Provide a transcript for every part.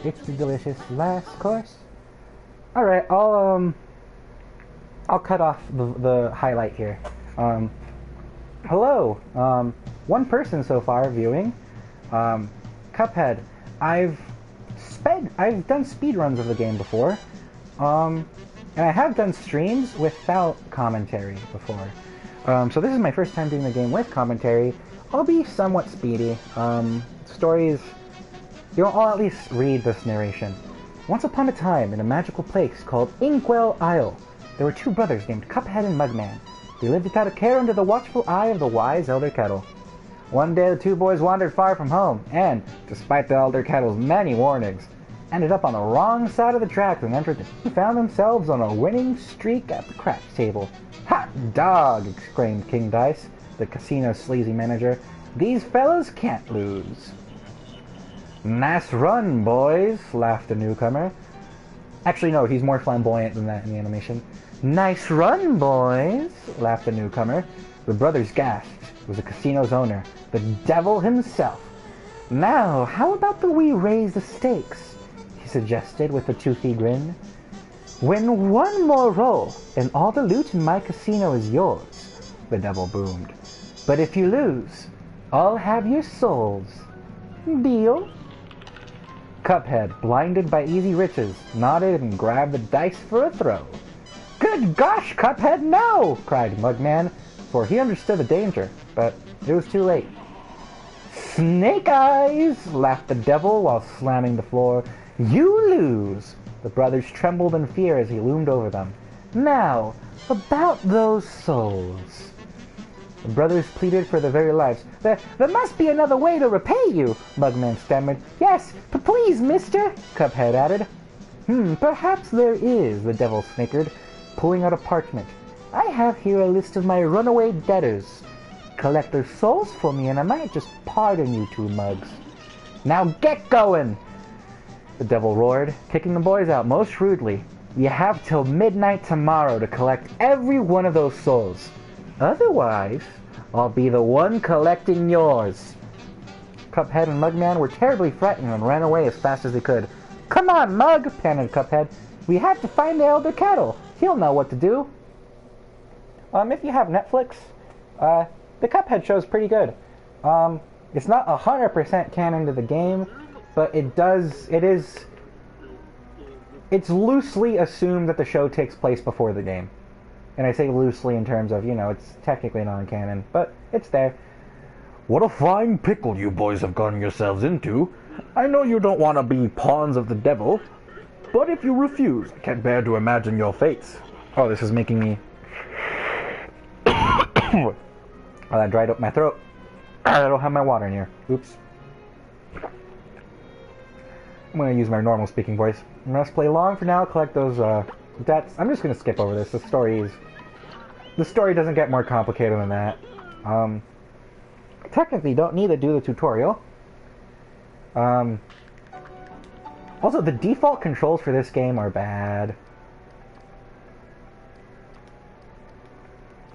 It's the delicious last course. Alright, I'll cut off the highlight here. Hello. One person so far viewing. Cuphead. I've done speedruns of the game before. And I have done streams without commentary before. So this is my first time doing the game with commentary. I'll be somewhat speedy. Stories... I'll at least read this narration. Once upon a time, in a magical place called Inkwell Isle, there were two brothers named Cuphead and Mugman. They lived without a care under the watchful eye of the wise Elder Kettle. One day the two boys wandered far from home, and, despite the Elder Kettle's many warnings, ended up on the wrong side of the tracks and found themselves on a winning streak at the craps table. "Hot dog!" exclaimed King Dice, the casino's sleazy manager. "These fellas can't lose." "Nice run, boys," laughed the newcomer. Actually, no, he's more flamboyant than that in the animation. "Nice run, boys," laughed the newcomer. The brothers gasped. It was the casino's owner, the devil himself. "Now, how about we raise the stakes?" he suggested with a toothy grin. "Win one more roll, and all the loot in my casino is yours," the devil boomed. "But if you lose, I'll have your souls. Deal?" Cuphead, blinded by easy riches, nodded and grabbed the dice for a throw. "Good gosh, Cuphead, no!" cried Mugman, for he understood the danger, but it was too late. "Snake eyes!" laughed the devil while slamming the floor. "You lose!" The brothers trembled in fear as he loomed over them. "Now, about those souls." The brothers pleaded for their very lives. There must be another way to repay you," Mugman stammered. "Yes, please, mister," Cuphead added. Perhaps there is," the devil snickered, pulling out a parchment. "I have here a list of my runaway debtors. Collect their souls for me and I might just pardon you two mugs." "Now get going!" the devil roared, kicking the boys out most rudely. "You have till midnight tomorrow to collect every one of those souls. Otherwise, I'll be the one collecting yours." Cuphead and Mugman were terribly frightened and ran away as fast as they could. "Come on, Mug!" panted Cuphead. "We have to find the Elder Kettle. He'll know what to do." If you have Netflix, the Cuphead show's pretty good. It's not 100% canon to the game, but it's loosely assumed that the show takes place before the game. And I say loosely in terms of, it's technically non-canon, but it's there. "What a fine pickle you boys have gotten yourselves into. I know you don't want to be pawns of the devil, but if you refuse, I can't bear to imagine your fates." Oh, this is making me... Oh, that dried up my throat. I don't have my water in here. Oops. I'm going to use my normal speaking voice. I'm going to play along for now, collect those debts. I'm just going to skip over this. The story doesn't get more complicated than that. Technically, don't need to do the tutorial. Also, the default controls for this game are bad.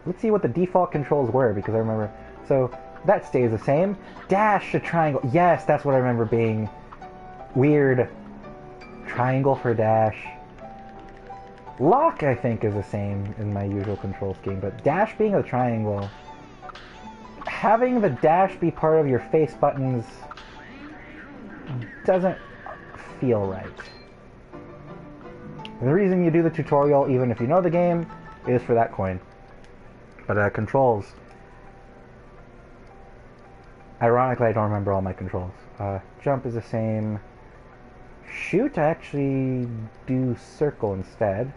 Let's see what the default controls were, because I remember... So, that stays the same. Dash to triangle. Yes, that's what I remember being weird. Triangle for dash. Lock, I think, is the same in my usual control scheme, but dash being a triangle... Having the dash be part of your face buttons doesn't feel right. The reason you do the tutorial, even if you know the game, is for that coin. But controls... Ironically, I don't remember all my controls. Jump is the same. Shoot, I actually do circle instead.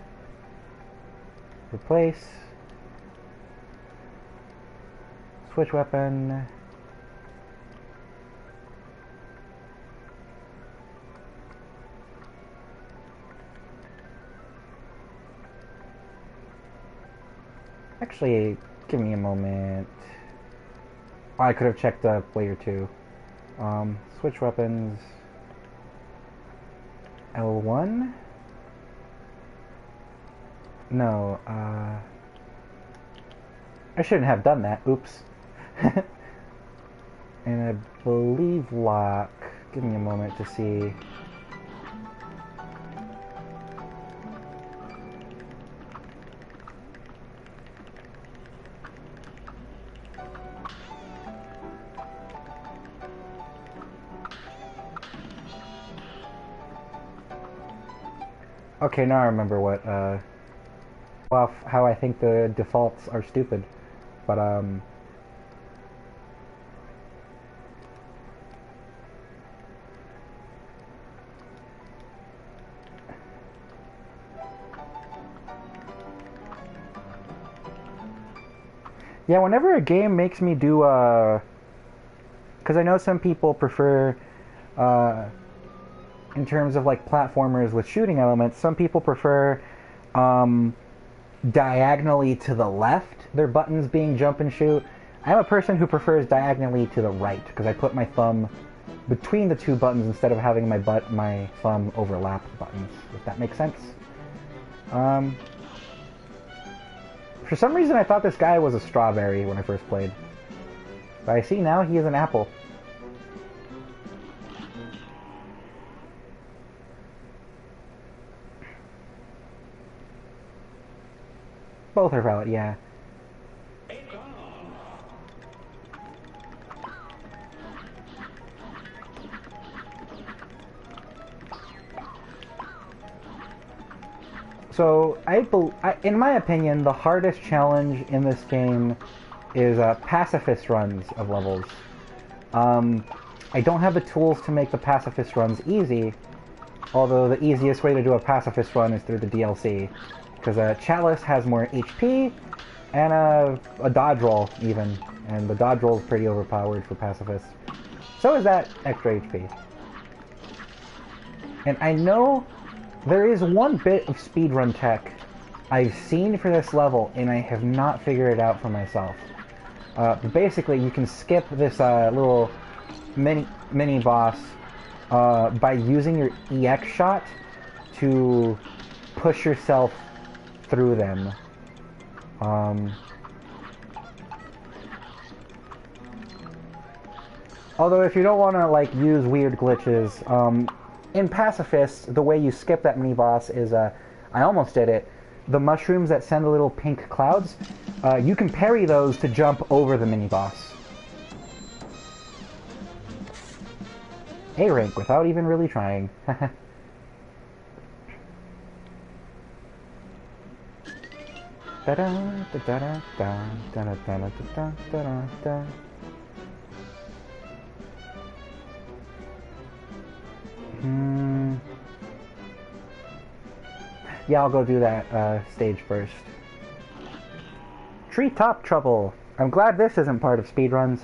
Replace. Switch weapon. Actually, give me a moment. Oh, I could have checked up later too. Switch weapons. L1? No, I shouldn't have done that. Oops. And I believe lock. Give me a moment to see. Okay, now I remember what, well, how I think the defaults are stupid. But, yeah, whenever a game makes me do, because I know some people prefer, in terms of like platformers with shooting elements, some people prefer diagonally to the left, their buttons being jump and shoot. I'm a person who prefers diagonally to the right because I put my thumb between the two buttons instead of having my thumb overlap the buttons, if that makes sense. For some reason I thought this guy was a strawberry when I first played. But I see now he is an apple. Both are valid, yeah. So, in my opinion, the hardest challenge in this game is pacifist runs of levels. I don't have the tools to make the pacifist runs easy, although the easiest way to do a pacifist run is through the DLC. Because Chalice has more HP and a dodge roll, even. And the dodge roll is pretty overpowered for pacifists. So is that extra HP. And I know there is one bit of speedrun tech I've seen for this level, and I have not figured it out for myself. Basically, you can skip this little mini boss by using your EX shot to push yourself through them. Although if you don't want to like use weird glitches, in Pacifist, the way you skip that mini boss is I almost did it. The mushrooms that send the little pink clouds, you can parry those to jump over the mini boss. A rank without even really trying. Yeah, I'll go do that stage first. Treetop Trouble. I'm glad this isn't part of speedruns.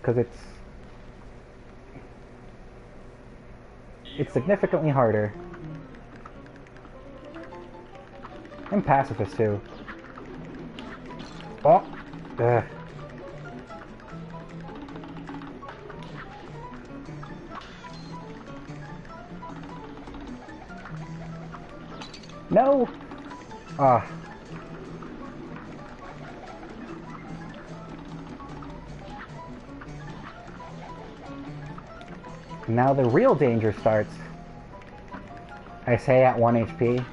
Because it's significantly harder. And pacifist too. Oh! Ugh. No! Ah. Now the real danger starts. I say at 1 HP.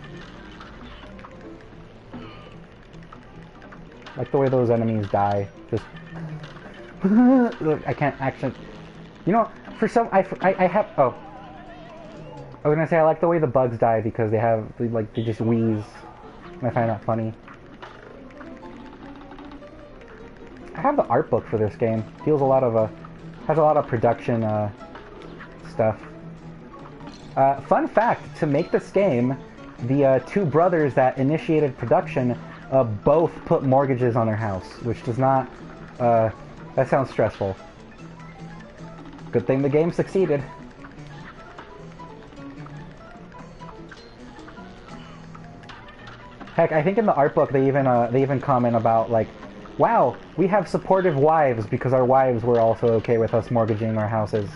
Like the way those enemies die. Just... Look, I can't actually... You know, for some... I have... Oh. I was gonna say I like the way the bugs die because they just wheeze. And I find that funny. I have the art book for this game. Feels a lot of has a lot of production stuff. Fun fact: to make this game, the two brothers that initiated production both put mortgages on their house, which does not. That sounds stressful. Good thing the game succeeded. Heck, I think in the art book they even comment about like, wow, we have supportive wives because our wives were also okay with us mortgaging our houses.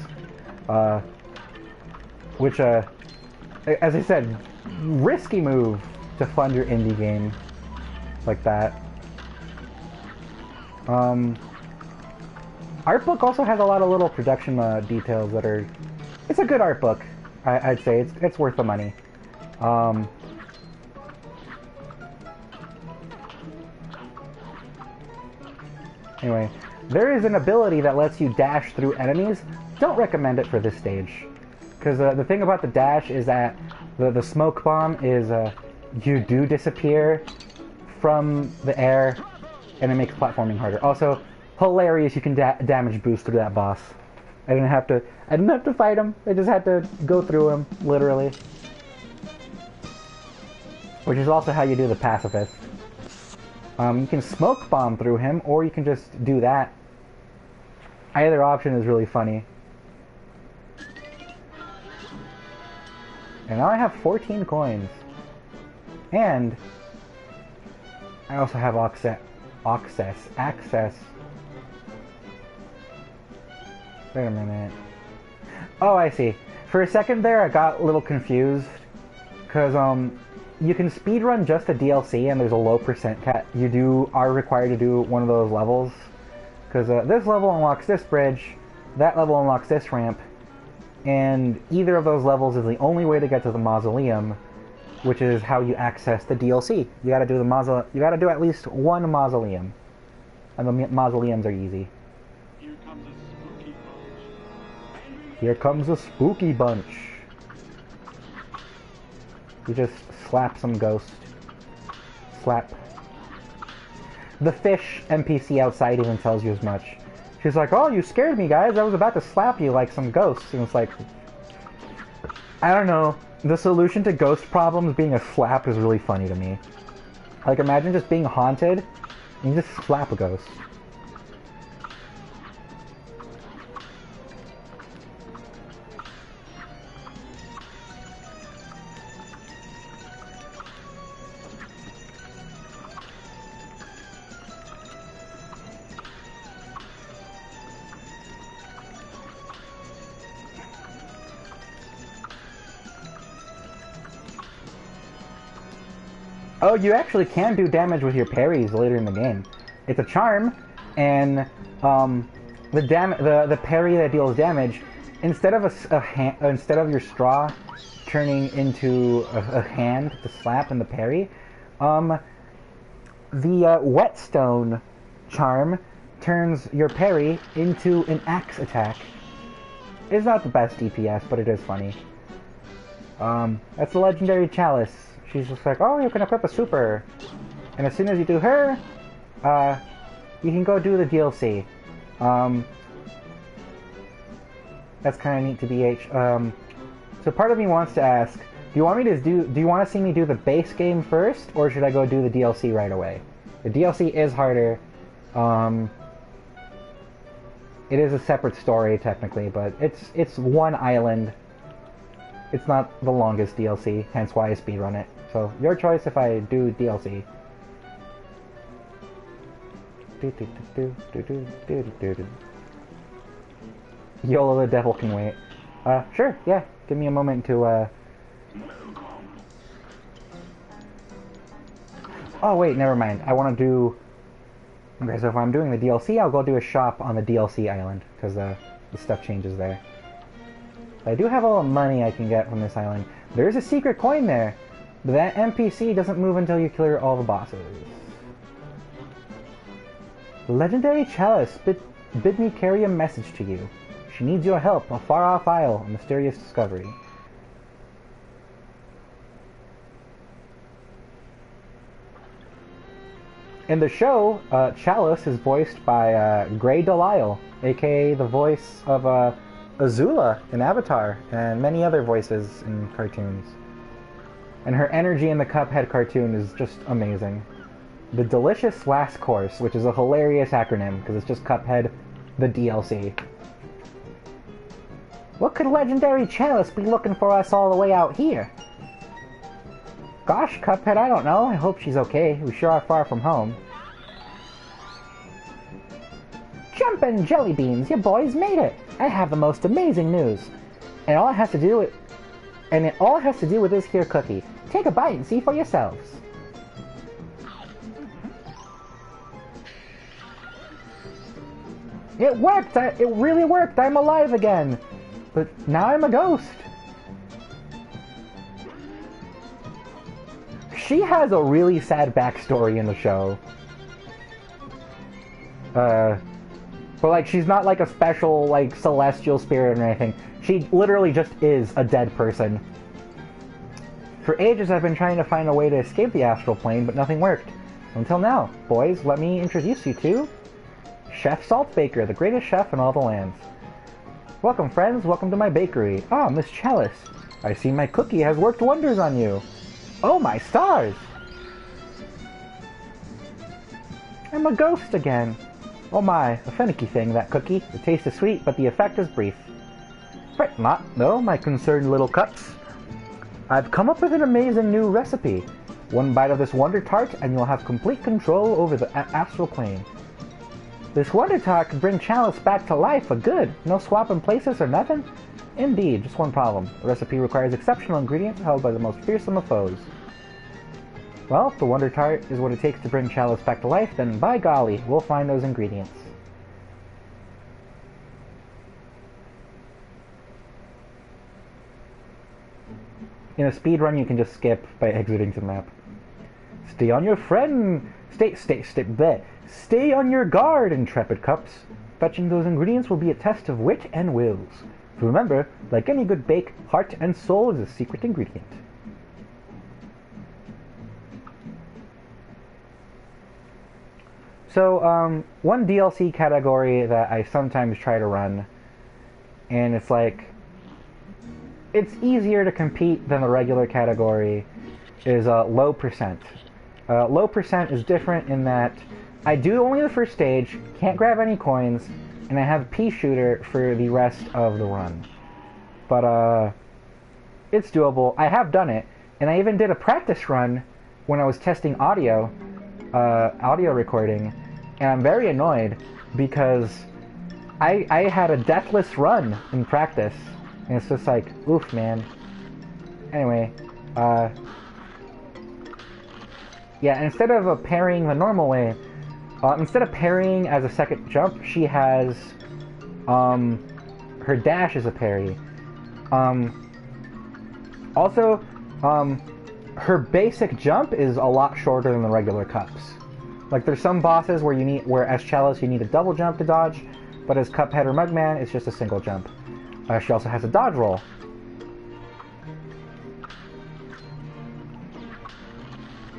Which, as I said, risky move to fund your indie game like that. Art book also has a lot of little production details that are... It's a good art book, I'd say. It's worth the money. Anyway, there is an ability that lets you dash through enemies. Don't recommend it for this stage. Because the thing about the dash is that the smoke bomb is you do disappear from the air, and it makes platforming harder. Also, hilarious, you can damage boost through that boss. I didn't have to fight him. I just had to go through him, literally. Which is also how you do the pacifist. You can smoke bomb through him, or you can just do that. Either option is really funny. And now I have 14 coins. And I also have access. Wait a minute. Oh, I see. For a second there, I got a little confused. Because, you can speedrun just the DLC, and there's a low percent cut. You are required to do one of those levels. Because this level unlocks this bridge, that level unlocks this ramp, and either of those levels is the only way to get to the mausoleum, which is how you access the DLC. You gotta do you gotta do at least one mausoleum. And the mausoleums are easy. Here comes a spooky bunch. You just slap some ghost. Slap. The fish NPC outside even tells you as much. She's like, oh, you scared me, guys. I was about to slap you like some ghosts. And it's like, I don't know. The solution to ghost problems being a slap is really funny to me. Like, imagine just being haunted and you just slap a ghost. Oh, you actually can do damage with your parries later in the game. It's a charm, and the parry that deals damage, instead of instead of your straw turning into a hand to slap in the parry, the whetstone charm turns your parry into an axe attack. It's not the best DPS, but it is funny. That's the legendary chalice. She's just like, oh, you can equip a super. And as soon as you do her, you can go do the DLC. That's kind of neat to BH. So part of me wants to ask, do you want to see me do the base game first, or should I go do the DLC right away? The DLC is harder. It is a separate story technically, but it's one island. It's not the longest DLC, hence why I speedrun it. So, your choice if I do DLC. YOLO the devil can wait. Sure, yeah. Give me a moment to, Oh, wait, never mind. I want to do... Okay, so if I'm doing the DLC, I'll go do a shop on the DLC island, because the stuff changes there. I do have all the money I can get from this island. There is a secret coin there, but that NPC doesn't move until you clear all the bosses. The legendary chalice bid me carry a message to you. She needs your help, a far-off isle, a mysterious discovery. In the show, Chalice is voiced by Grey Delisle, aka the voice of Azula in Avatar, and many other voices in cartoons. And her energy in the Cuphead cartoon is just amazing. The Delicious Last Course, which is a hilarious acronym, because it's just Cuphead, the DLC. What could Legendary Chalice be looking for us all the way out here? Gosh, Cuphead, I don't know. I hope she's okay. We sure are far from home. Jumpin' jelly beans, you boys made it! I have the most amazing news. And all it has to do with this here cookie. Take a bite and see for yourselves. It worked! It really worked! I'm alive again! But now I'm a ghost! She has a really sad backstory in the show. But like, she's not like a special, like, celestial spirit or anything. She literally just is a dead person. For ages I've been trying to find a way to escape the astral plane, but nothing worked. Until now. Boys, let me introduce you to Chef Saltbaker, the greatest chef in all the lands. Welcome, friends. Welcome to my bakery. Ah, Miss Chalice. I see my cookie has worked wonders on you. Oh, my stars! I'm a ghost again. Oh my, a finicky thing, that cookie. The taste is sweet, but the effect is brief. Fret not, though, my concerned little cups. I've come up with an amazing new recipe. One bite of this Wonder Tart, and you'll have complete control over the astral plane. This Wonder Tart could bring Chalice back to life for good. No swapping places or nothing? Indeed, just one problem. The recipe requires exceptional ingredients held by the most fearsome of foes. Well, if the Wonder Tart is what it takes to bring Chalice back to life, then by golly, we'll find those ingredients. In a speedrun, you can just skip by exiting the map. Stay on your Stay on your guard, intrepid cups. Fetching those ingredients will be a test of wit and wills. For remember, like any good bake, heart and soul is a secret ingredient. So, one DLC category that I sometimes try to run, and it's like, it's easier to compete than the regular category, is low percent. Low percent is different in that I do only the first stage, can't grab any coins, and I have pea shooter for the rest of the run. But it's doable. I have done it, and I even did a practice run when I was testing audio recording, and I'm very annoyed because I had a deathless run in practice, and it's just like, oof, man. Anyway, yeah, instead of parrying the normal way, instead of parrying as a second jump, she has, her dash is a parry. Also, her basic jump is a lot shorter than the regular cups. Like, there's some bosses where as Chalice you need a double jump to dodge, but as Cuphead or Mugman, it's just a single jump. She also has a dodge roll.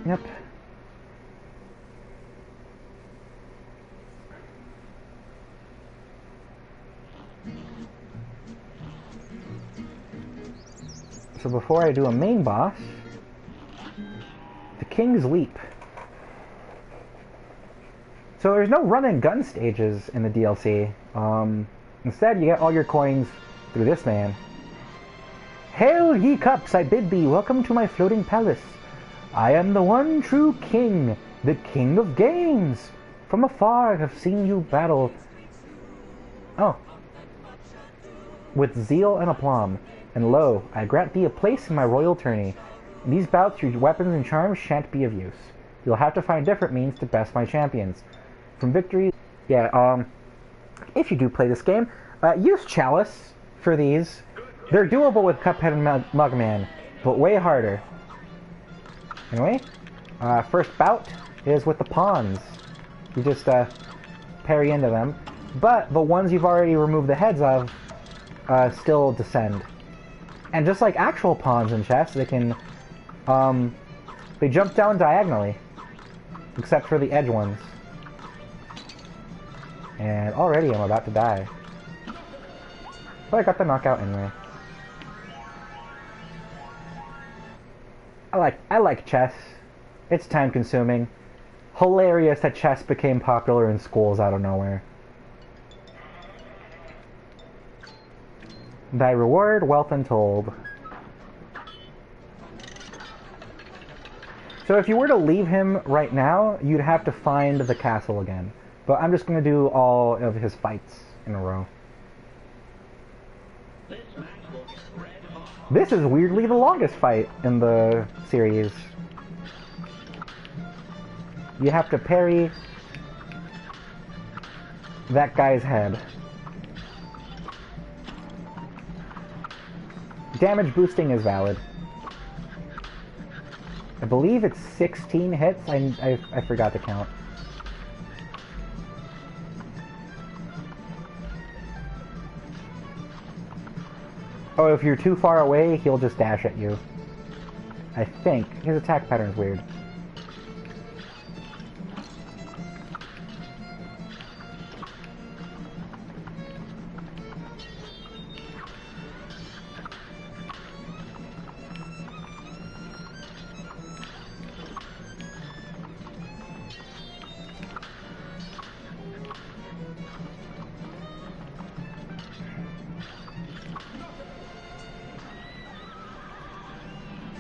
Yep. So before I do a main boss, the King's Leap. So there's no run and gun stages in the DLC. Instead, you get all your coins through this man. Hail, ye cups, I bid thee, welcome to my floating palace. I am the one true king, the king of games. From afar I have seen you battle. Oh. With zeal and aplomb. And lo, I grant thee a place in my royal tourney. In these bouts your weapons and charms shan't be of use. You'll have to find different means to best my champions. From victory... Yeah, if you do play this game, use Chalice for these. They're doable with Cuphead and Mugman, but way harder. Anyway, first bout is with the pawns. You just parry into them, but the ones you've already removed the heads of still descend. And just like actual pawns in chess, they can they jump down diagonally, except for the edge ones. And already I'm about to die. But I got the knockout anyway. I like chess. It's time consuming. Hilarious that chess became popular in schools out of nowhere. Thy reward, wealth untold. So if you were to leave him right now, you'd have to find the castle again. But I'm just going to do all of his fights in a row. This is weirdly the longest fight in the series. You have to parry that guy's head. Damage boosting is valid. I believe it's 16 hits. I forgot to count. Oh, if you're too far away, he'll just dash at you. I think. His attack pattern's weird.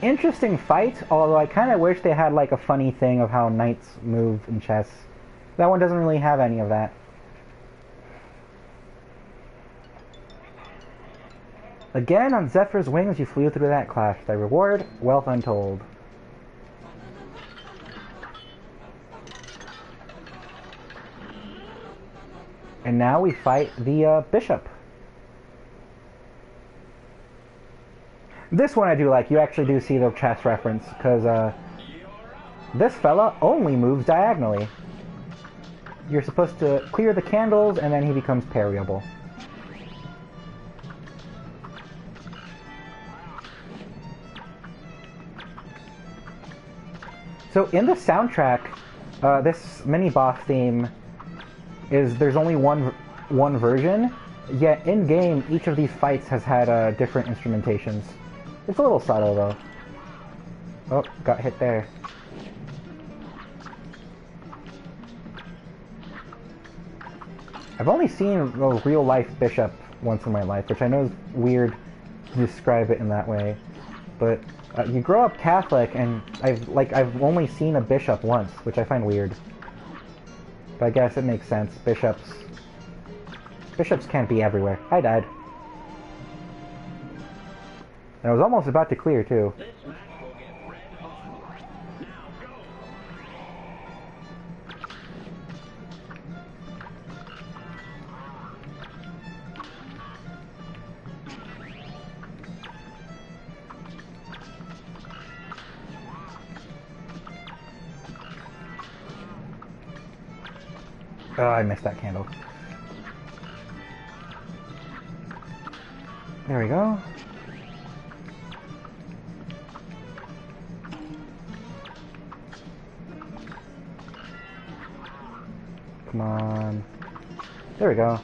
Interesting fight, although I kind of wish they had like a funny thing of how knights move in chess. That one doesn't really have any of that. Again, on Zephyr's wings, you flew through that clash. Thy reward, wealth untold. And now we fight the bishop. This one I do like. You actually do see the chess reference, because this fella only moves diagonally. You're supposed to clear the candles, and then he becomes parryable. So in the soundtrack, this mini-boss theme there's only one version, yet in-game each of these fights has had different instrumentations. It's a little subtle, though. Oh, got hit there. I've only seen a real-life bishop once in my life, which I know is weird to describe it in that way. But you grow up Catholic, and I've only seen a bishop once, which I find weird. But I guess it makes sense. Bishops can't be everywhere. I died. And I was almost about to clear, too. Oh, I missed that candle. There we go. Come on. There we go.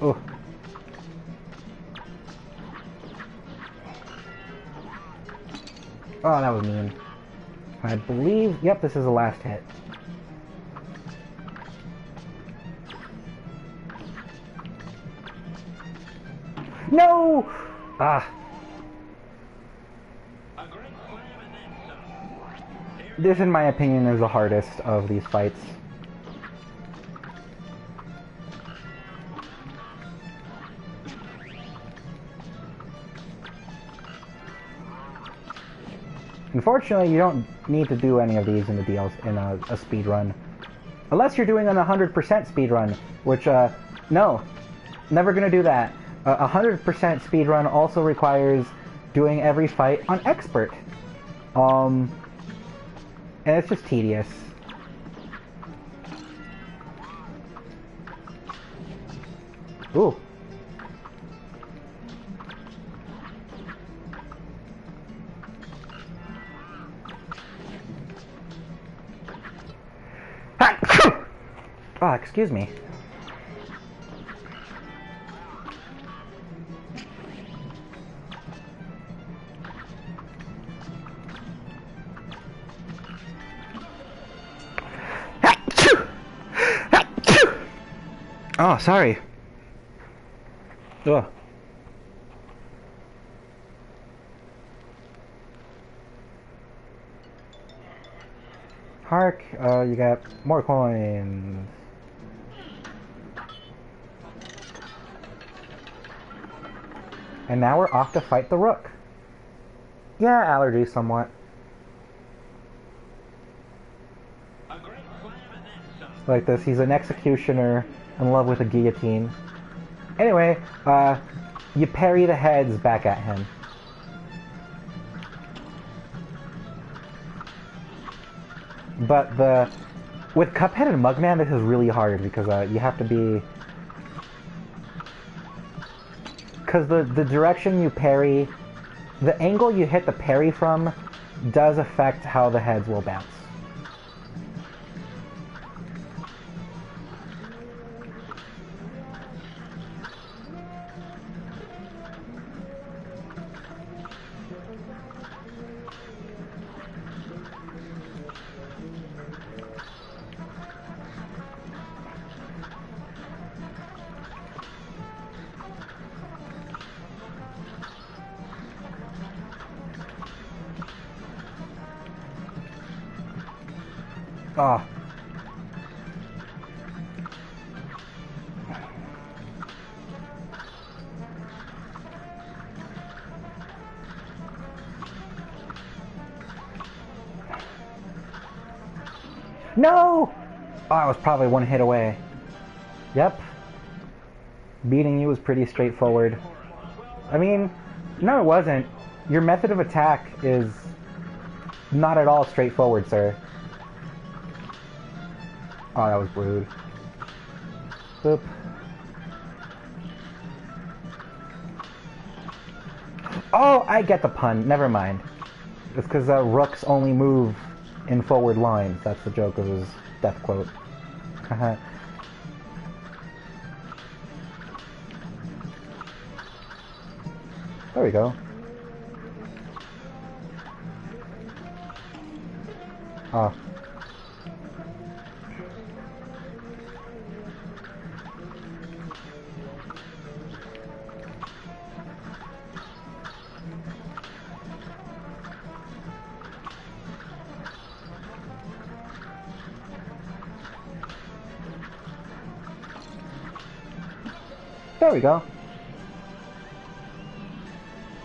Oh. Oh, that was mean. I believe... Yep, this is the last hit. No! Ah. This, in my opinion, is the hardest of these fights. Unfortunately, you don't need to do any of these in the DLC in a speed run, unless you're doing an 100% speed run, which no, never gonna do that. 100% speed run also requires doing every fight on expert, and it's just tedious. Ooh. Oh, excuse me. Oh, sorry. Ugh. Hark, you got more coins. And now we're off to fight the rook. Yeah, allergies somewhat. Like this, he's an executioner in love with a guillotine. Anyway, you parry the heads back at him. But with Cuphead and Mugman, this is really hard because you have to be... Because the direction you parry, the angle you hit the parry from does affect how the heads will bounce. Oh. No! Oh, I was probably one hit away. Yep. Beating you was pretty straightforward. I mean, no it wasn't. Your method of attack is not at all straightforward, sir. Oh, that was rude. Boop. Oh, I get the pun. Never mind. It's because rooks only move in forward lines. That's the joke of his death quote. There we go. Oh. There we go.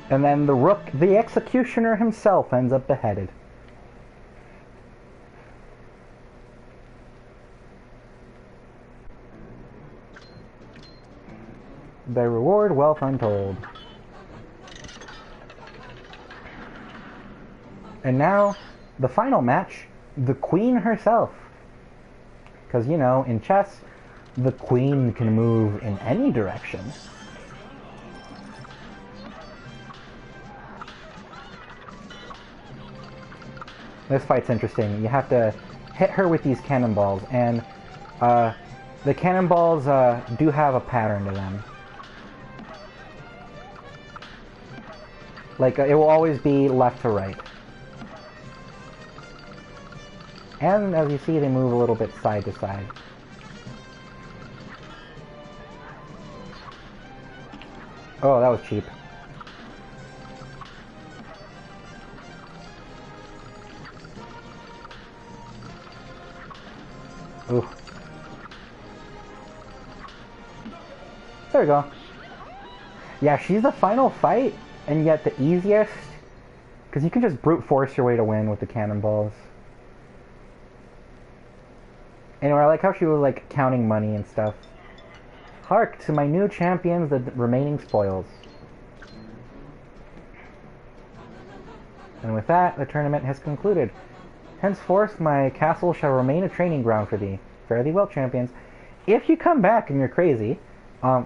And then the rook, the executioner himself, ends up beheaded. The reward, wealth untold. And now, the final match, the queen herself. Because, you know, in chess, the queen can move in any direction. This fight's interesting. You have to hit her with these cannonballs, and the cannonballs do have a pattern to them. Like, it will always be left to right. And as you see, they move a little bit side to side. Oh, that was cheap. Ooh. There we go. Yeah, she's the final fight, and yet the easiest, because you can just brute force your way to win with the cannonballs. Anyway, I like how she was like counting money and stuff. Hark to my new champions, the remaining spoils. And with that, the tournament has concluded. Henceforth, my castle shall remain a training ground for thee. Fare thee well, champions. If you come back and you're crazy,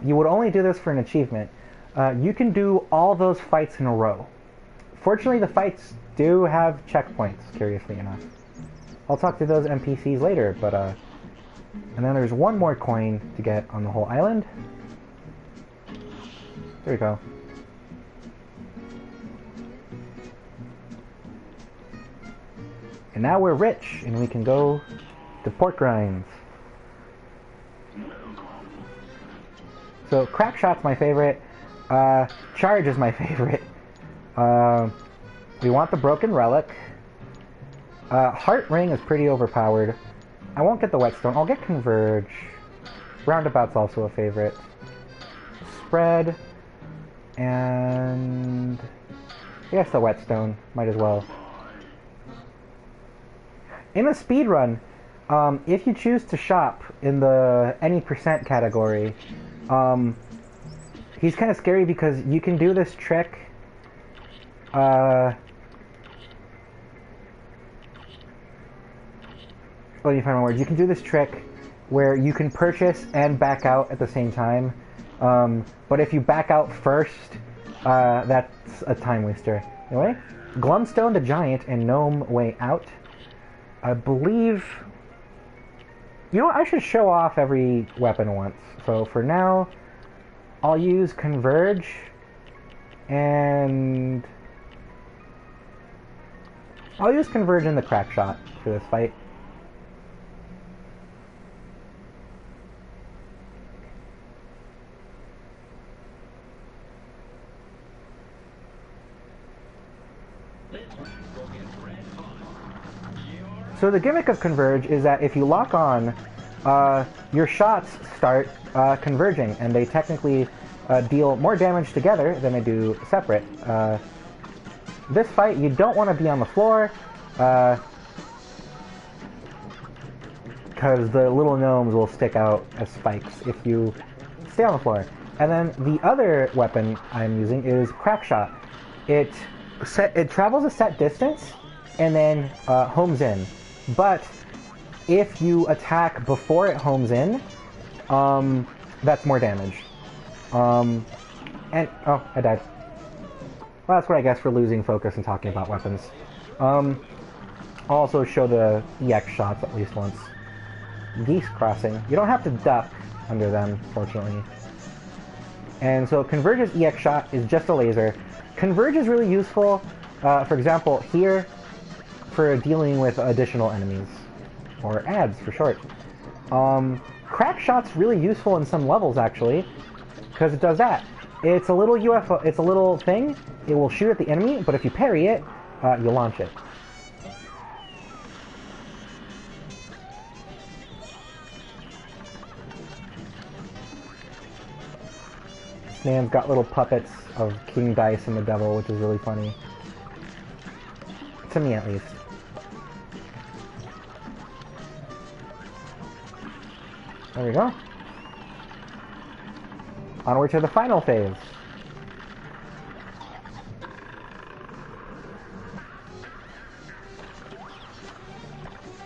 you would only do this for an achievement. You can do all those fights in a row. Fortunately, the fights do have checkpoints, curiously enough. I'll talk to those NPCs later, but, and then there's one more coin to get on the whole island. There we go. And now we're rich, and we can go to pork rinds. So, crack shot's my favorite. Charge is my favorite. We want the broken relic. Heart ring is pretty overpowered. I won't get the whetstone. I'll get converge. Roundabout's also a favorite. Spread. And I guess the whetstone, might as well. In a speedrun, if you choose to shop in the any percent category, he's kind of scary because you can do this trick. Let me find my words. You can do this trick where you can purchase and back out at the same time. But if you back out first, that's a time waster. Anyway, Glumstone the Giant and Gnome Way Out. I believe... You know what? I should show off every weapon once. So for now, I'll use Converge and... I'll use Converge and the Crack Shot for this fight. So the gimmick of Converge is that if you lock on, your shots start converging, and they technically deal more damage together than they do separate. This fight, you don't want to be on the floor, because the little gnomes will stick out as spikes if you stay on the floor. And then the other weapon I'm using is Crack Shot. It travels a set distance, and then homes in. But if you attack before it homes in, that's more damage. Oh, I died. Well, that's what I guess for losing focus and talking about weapons. I'll also show the EX shots at least once. Geese crossing. You don't have to duck under them, fortunately. And so Converge's EX shot is just a laser. Converge is really useful, for example, here, for dealing with additional enemies, or ads for short. Crack Shot's really useful in some levels actually, because it does that. It's a little UFO, it's a little thing, it will shoot at the enemy, but if you parry it, you launch it. This man's got little puppets of King Dice and the Devil, which is really funny. To me, at least. There we go. Onward to the final phase.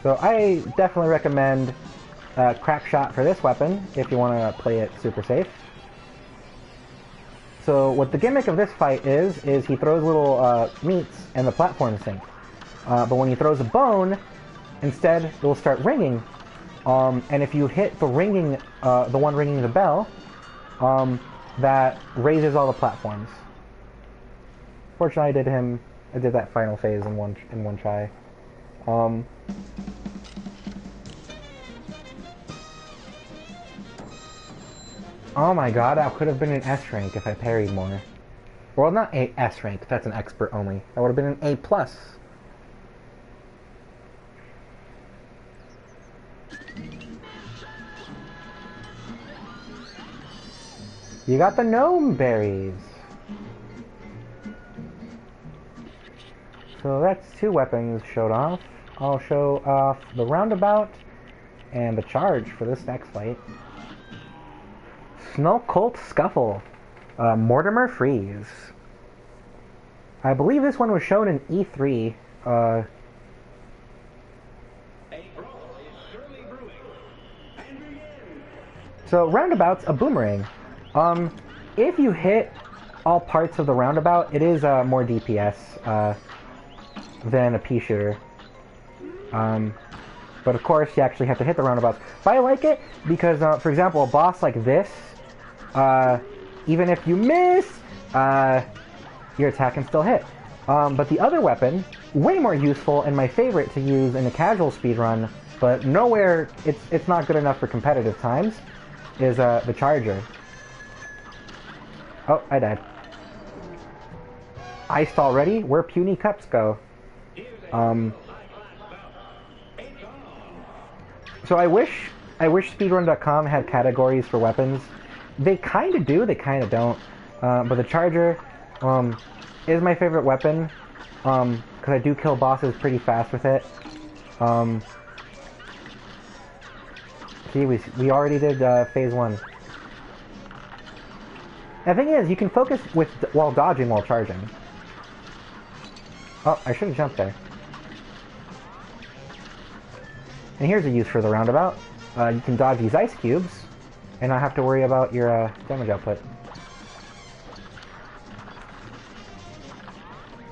So I definitely recommend Crack Shot for this weapon if you want to play it super safe. So what the gimmick of this fight is he throws little meats and the platforms sink. But when he throws a bone, instead it will start ringing. And if you hit the ringing, the one ringing the bell, that raises all the platforms. Fortunately, I did that final phase in one try. Oh my god, I could have been an S rank if I parried more. Well, not a S rank, that's an expert only. I would have been an A+. You got the gnome berries. So that's 2 weapons showed off. I'll show off the roundabout and the charge for this next fight. Snow Colt Scuffle. Mortimer Freeze. I believe this one was shown in E3. So roundabout's a boomerang. If you hit all parts of the roundabout, it is more DPS than a pea shooter. But of course, you actually have to hit the roundabouts. But I like it because, for example, a boss like this, even if you miss, your attack can still hit. But the other weapon, way more useful and my favorite to use in a casual speedrun, but nowhere, it's not good enough for competitive times, is the charger. Oh, I died. Iced already? Where puny cups go? So I wish speedrun.com had categories for weapons. They kind of do, they kind of don't. But the charger, is my favorite weapon, because I do kill bosses pretty fast with it. See, we already did phase 1. The thing is, you can focus while dodging while charging. Oh, I should have jumped there. And here's a use for the roundabout. You can dodge these ice cubes, and not have to worry about your damage output.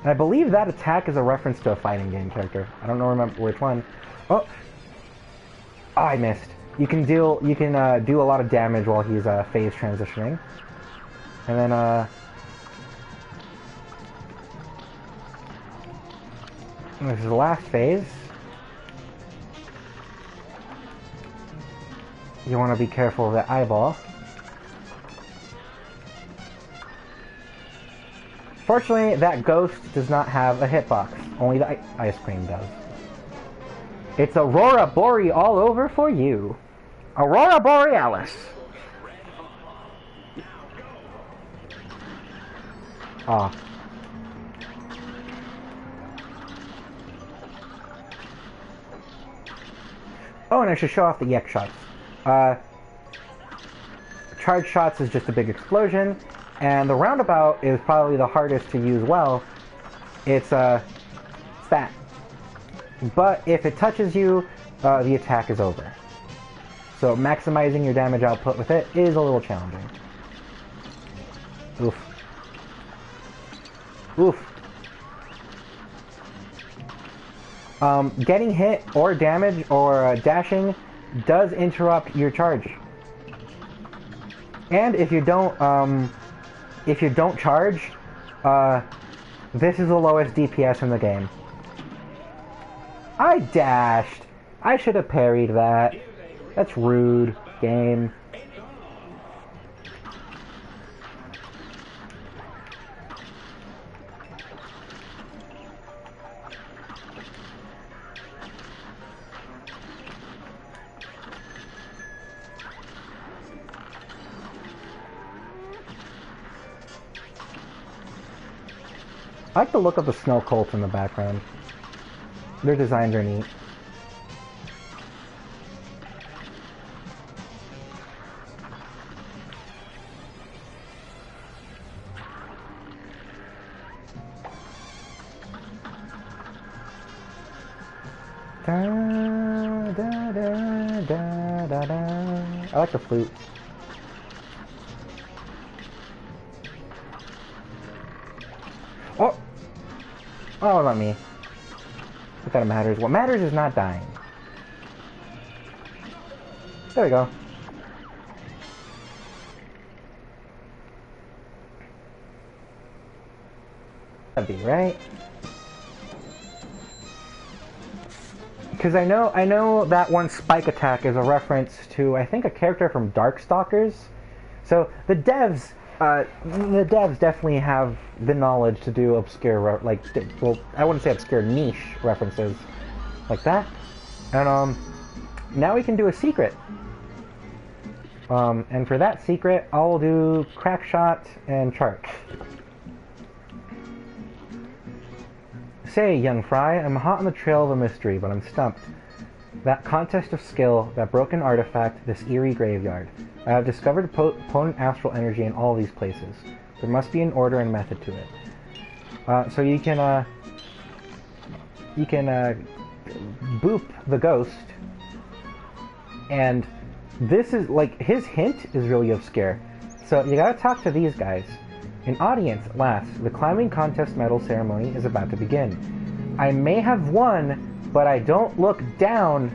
And I believe that attack is a reference to a fighting game character. I don't remember which one. Oh, I missed. You can do a lot of damage while he's phase transitioning, and then this is the last phase. You want to be careful of the eyeball. Fortunately, that ghost does not have a hitbox. Only the ice cream does. It's Aurora Boreal all over for you. Aurora Borealis. Ah. Oh, and I should show off the EX shots. Charge shots is just a big explosion, and the roundabout is probably the hardest to use well. It's that. But if it touches you, the attack is over. So maximizing your damage output with it is a little challenging. Oof. Oof. Getting hit or damage or dashing does interrupt your charge. And if you don't charge, this is the lowest DPS in the game. I dashed. I should have parried that. That's rude, game. I like the look of the snow colts in the background. Their designs are neat. Da, da, da, da, da, da. I like the flute. Oh! Oh, not me. What that matters? What matters is not dying. There we go. That'd be right. Because I know that one spike attack is a reference to, I think, a character from Darkstalkers. So the devs definitely have the knowledge to do obscure, well, I wouldn't say obscure, niche references like that. And now we can do a secret. And for that secret, I'll do crack shot and chart. Say, young fry, I'm hot on the trail of a mystery, but I'm stumped. That contest of skill, that broken artifact, this eerie graveyard. I have discovered potent astral energy in all these places. There must be an order and method to it. So you can boop the ghost, and this is, like, his hint is really obscure. So you gotta talk to these guys. An audience, at last. The climbing contest medal ceremony is about to begin. I may have won, but I don't look down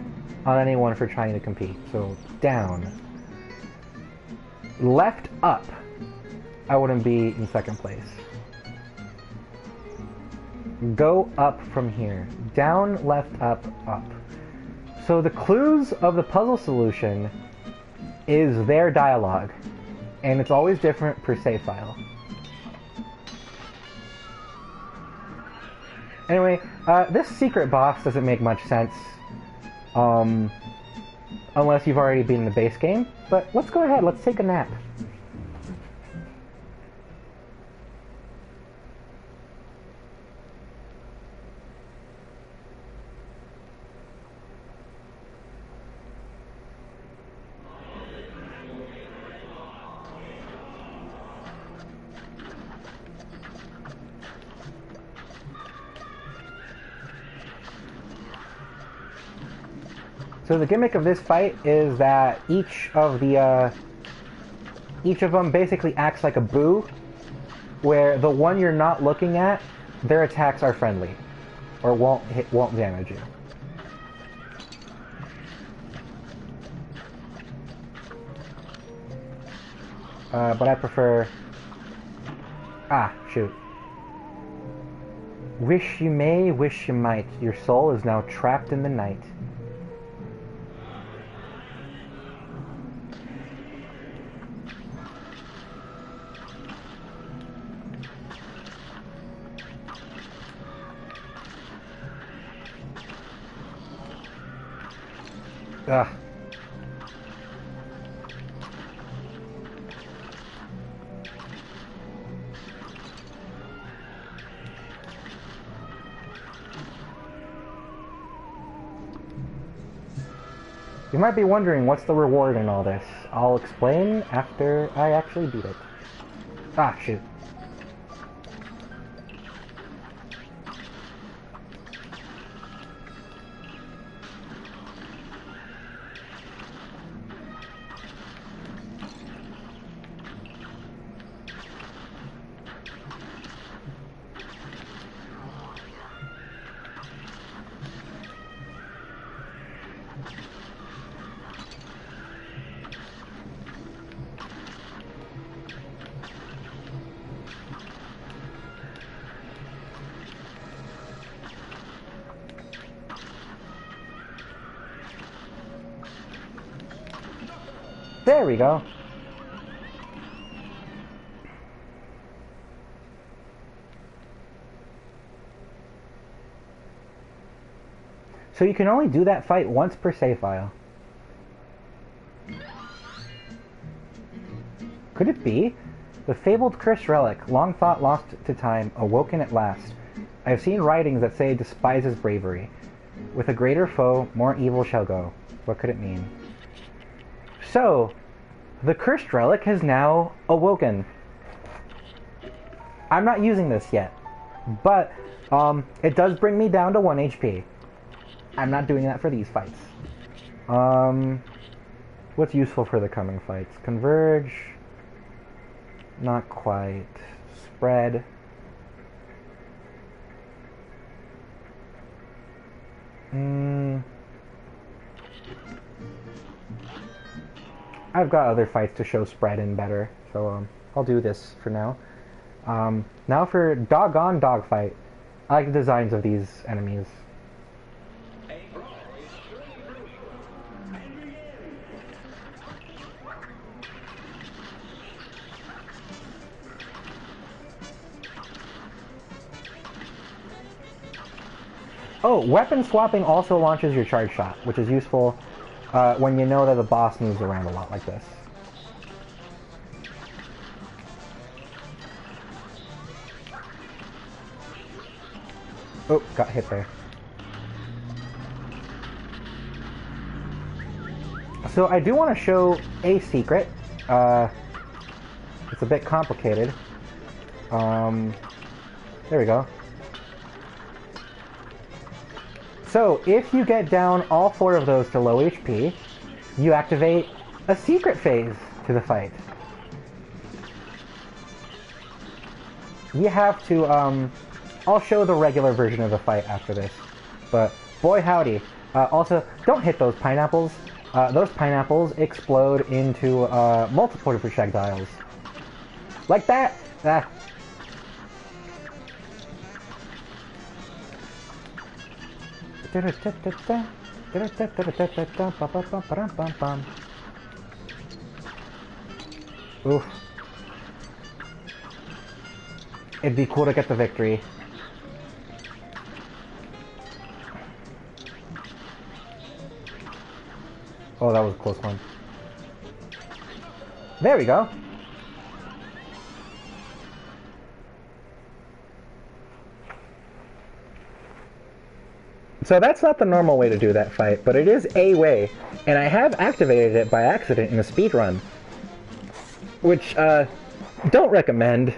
on anyone for trying to compete. So, down. Left up, I wouldn't be in second place. Go up from here. Down, left, up, up. So the clues of the puzzle solution is their dialogue. And it's always different per save file. Anyway, this secret boss doesn't make much sense, unless you've already been in the base game, but let's go ahead, let's take a nap. So the gimmick of this fight is that each of them basically acts like a boo, where the one you're not looking at, their attacks are friendly, or won't damage you. But I prefer... Ah, shoot. Wish you may, wish you might. Your soul is now trapped in the night. Ugh. You might be wondering what's the reward in all this. I'll explain after I actually beat it. Ah, shoot. There we go. So you can only do that fight once per save file. Could it be? The fabled cursed relic, long thought lost to time, awoken at last. I have seen writings that say despises bravery. With a greater foe, more evil shall go. What could it mean? So, the cursed relic has now awoken. I'm not using this yet, but it does bring me down to 1 HP. I'm not doing that for these fights. What's useful for the coming fights? Converge. Not quite. Spread. I've got other fights to show spread in better, so I'll do this for now. Now for Doggone Dogfight. I like the designs of these enemies. Oh, weapon swapping also launches your charge shot, which is useful when you know that the boss moves around a lot like this. Oh, got hit there. So I do want to show a secret. It's a bit complicated. There we go. So, if you get down all 4 of those to low HP, you activate a secret phase to the fight. You have to, I'll show the regular version of the fight after this, but boy howdy. Also, don't hit those pineapples. Those pineapples explode into multiple projectiles. Like that! Ah. Oof. It'd be cool to get the victory. Oh, that was a close one. There we go. So that's not the normal way to do that fight, but it is a way, and I have activated it by accident in a speedrun, which, don't recommend.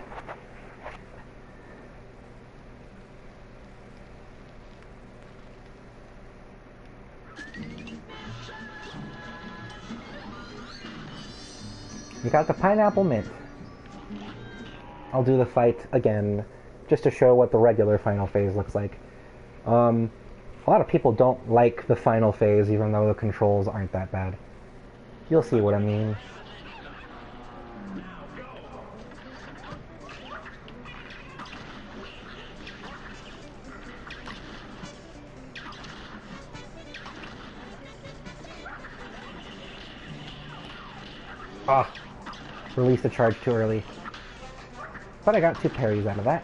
We got the pineapple mint. I'll do the fight again, just to show what the regular final phase looks like. A lot of people don't like the final phase, even though the controls aren't that bad. You'll see what I mean. Ah, released the charge too early. But I got 2 parries out of that.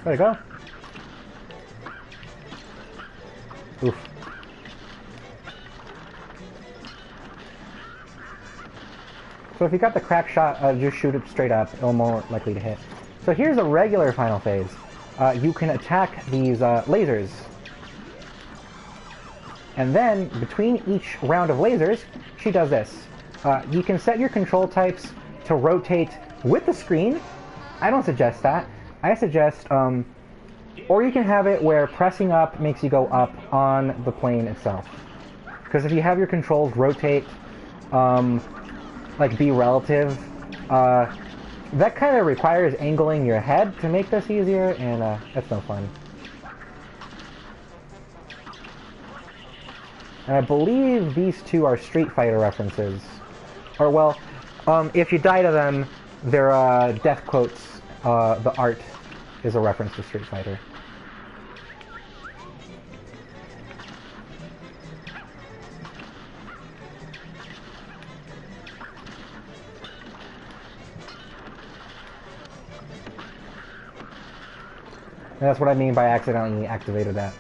There we go. Oof. So if you got the crack shot, just shoot it straight up, it'll more likely to hit. So here's a regular final phase. You can attack these lasers. And then, between each round of lasers, she does this. You can set your control types to rotate with the screen. I don't suggest that. I suggest, or you can have it where pressing up makes you go up on the plane itself. Because if you have your controls rotate, like be relative, that kind of requires angling your head to make this easier, and that's no fun. And I believe these two are Street Fighter references. Or, well, if you die to them, they're death quotes. The art is a reference to Street Fighter. And that's what I mean by accidentally activated that.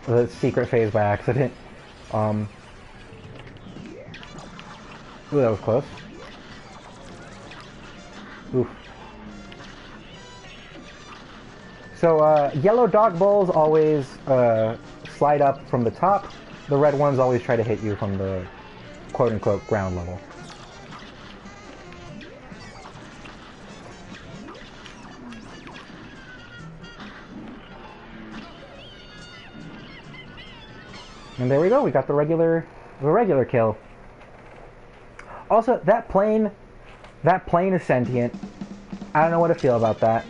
The secret phase by accident. Ooh, that was close. Oof. So, yellow dog bowls always slide up from the top. The red ones always try to hit you from the quote-unquote ground level. And there we go, we got the regular kill. Also, that plane is sentient. I don't know what to feel about that.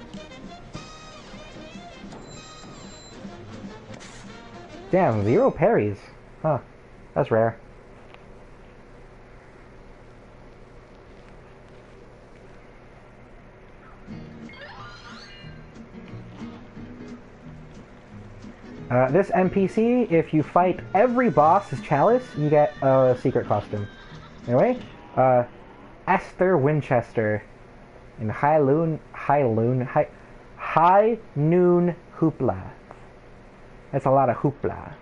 Damn, 0 parries. Huh, that's rare. This NPC, if you fight every boss as Chalice, you get a secret costume. Anyway, Esther Winchester in High Noon Hoopla. That's a lot of hoopla.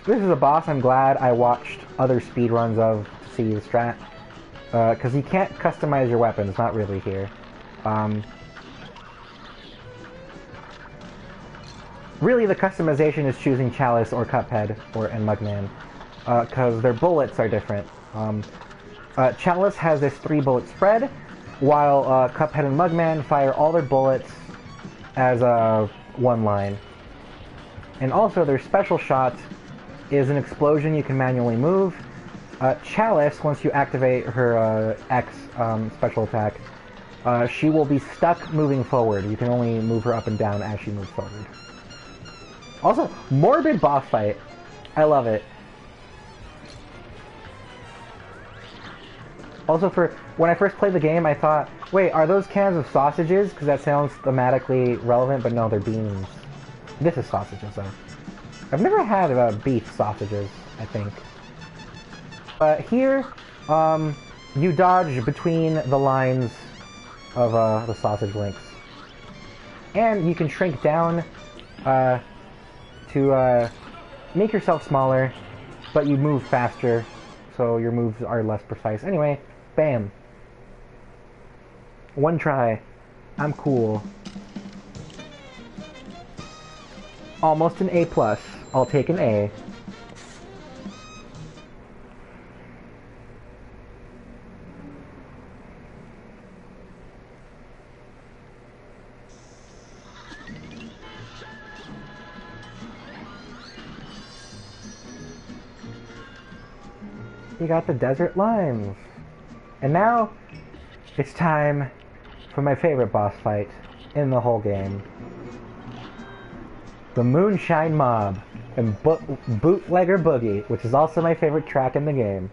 This is a boss I'm glad I watched other speedruns of to see the strat. Because you can't customize your weapons, not really here. Really, the customization is choosing Chalice or Cuphead and Mugman, because their bullets are different. Chalice has this 3-bullet spread, while Cuphead and Mugman fire all their bullets as one line. And also, their special shot is an explosion you can manually move. Chalice, once you activate her X special attack, she will be stuck moving forward. You can only move her up and down as she moves forward. Also, morbid boss fight. I love it. Also, when I first played the game, I thought, wait, are those cans of sausages? Because that sounds thematically relevant, but no, they're beans. This is sausages, though. I've never had beef sausages, I think. But here, you dodge between the lines of the sausage links. And you can shrink down to make yourself smaller, but you move faster, so your moves are less precise. Anyway, bam. One try. I'm cool. Almost an A+. I'll take an A. you got the desert limes. And now, it's time for my favorite boss fight in the whole game. The Moonshine Mob and Bootlegger Boogie, which is also my favorite track in the game.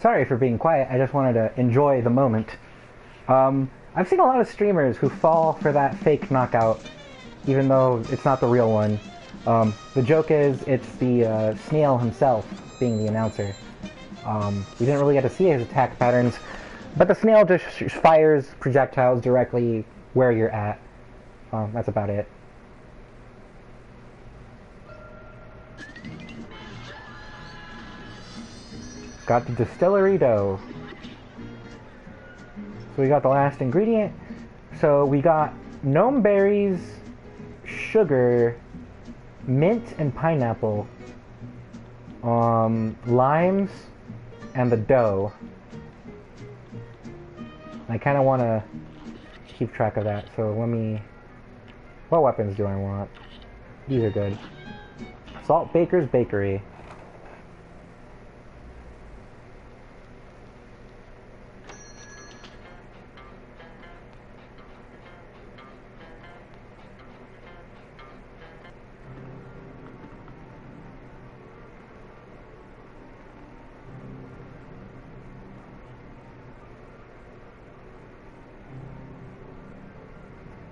Sorry for being quiet, I just wanted to enjoy the moment. I've seen a lot of streamers who fall for that fake knockout, even though it's not the real one. The joke is, it's the snail himself being the announcer. We didn't really get to see his attack patterns, but the snail just fires projectiles directly where you're at. That's about it. Got the distillery dough. So we got the last ingredient. So we got gnome berries, sugar, mint and pineapple, limes, and the dough. I kind of want to keep track of that, so let me... What weapons do I want? These are good. Salt Baker's Bakery.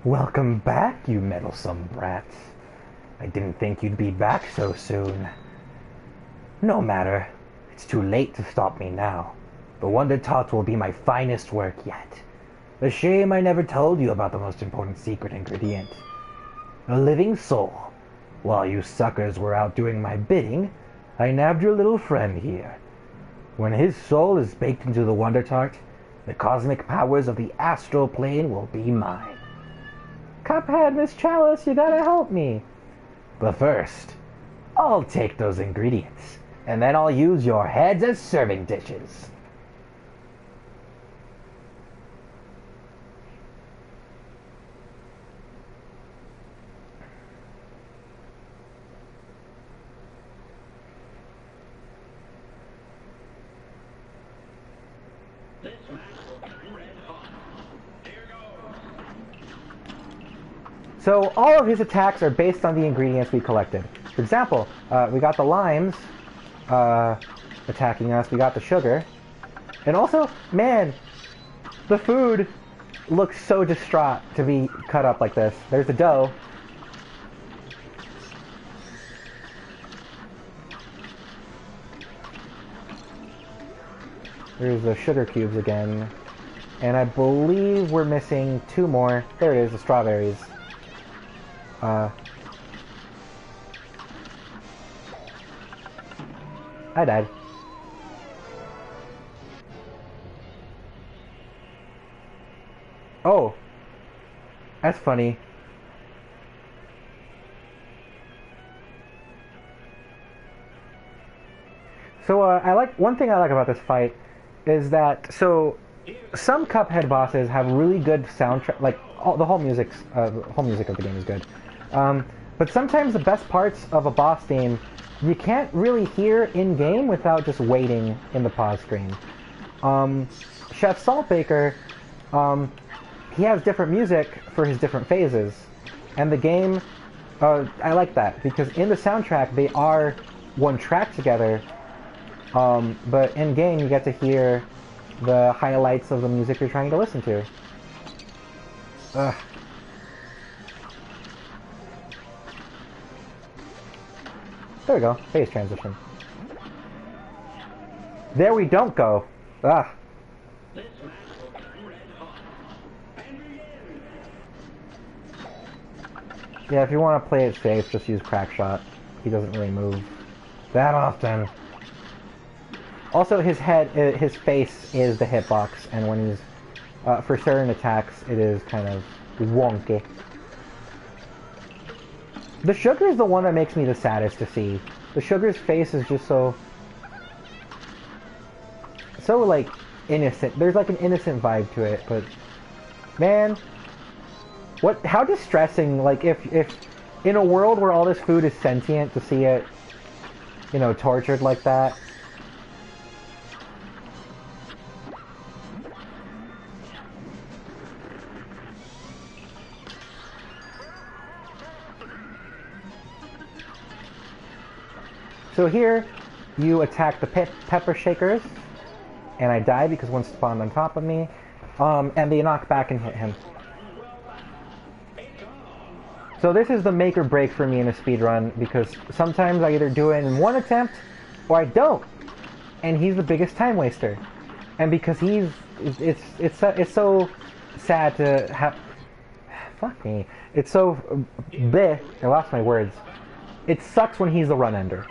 Welcome back, you meddlesome brats. I didn't think you'd be back so soon. No matter. It's too late to stop me now. The Wonder Tot will be my finest work yet. A shame I never told you about the most important secret ingredient. A living soul. While you suckers were out doing my bidding, I nabbed your little friend here. When his soul is baked into the Wonder Tart, the cosmic powers of the astral plane will be mine. Cuphead, Miss Chalice, you gotta help me. But first, I'll take those ingredients, and then I'll use your heads as serving dishes. So all of his attacks are based on the ingredients we collected. For example, we got the limes attacking us, we got the sugar, and also, man, the food looks so distraught to be cut up like this. There's the dough. There's the sugar cubes again. And I believe we're missing 2 more. There it is, the strawberries. I died. Oh. That's funny. So, one thing I like about this fight is that, some Cuphead bosses have really good soundtrack, like, the whole music of the game is good. But sometimes the best parts of a boss theme, you can't really hear in-game without just waiting in the pause screen. Chef Saltbaker, he has different music for his different phases. And the game, I like that, because in the soundtrack, they are one track together, but in-game, you get to hear the highlights of the music you're trying to listen to. Ugh. There we go. Phase transition. There we don't go. Ah. Yeah, if you want to play it safe, just use Crackshot. He doesn't really move that often. Also, his face is the hitbox, and when he's, for certain attacks, it is kind of wonky. The sugar is the one that makes me the saddest to see. The sugar's face is just so, like, innocent. There's, like, an innocent vibe to it, but, man, how distressing, like, if in a world where all this food is sentient, to see it, you know, tortured like that. So here, you attack the pepper shakers, and I die because one spawned on top of me, and they knock back and hit him. So this is the make or break for me in a speedrun, because sometimes I either do it in one attempt, or I don't, and he's the biggest time waster. And because it's so sad to have, fuck me, it's so bleh, I lost my words. It sucks when he's the run ender.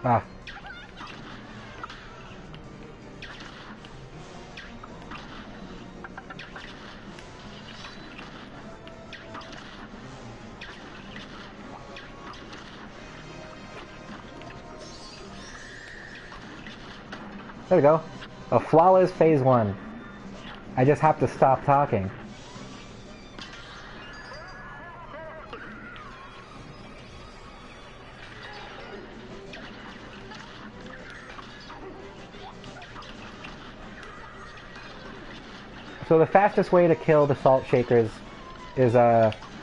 Ah. There we go. A flawless phase 1. I just have to stop talking. So the fastest way to kill the salt shakers is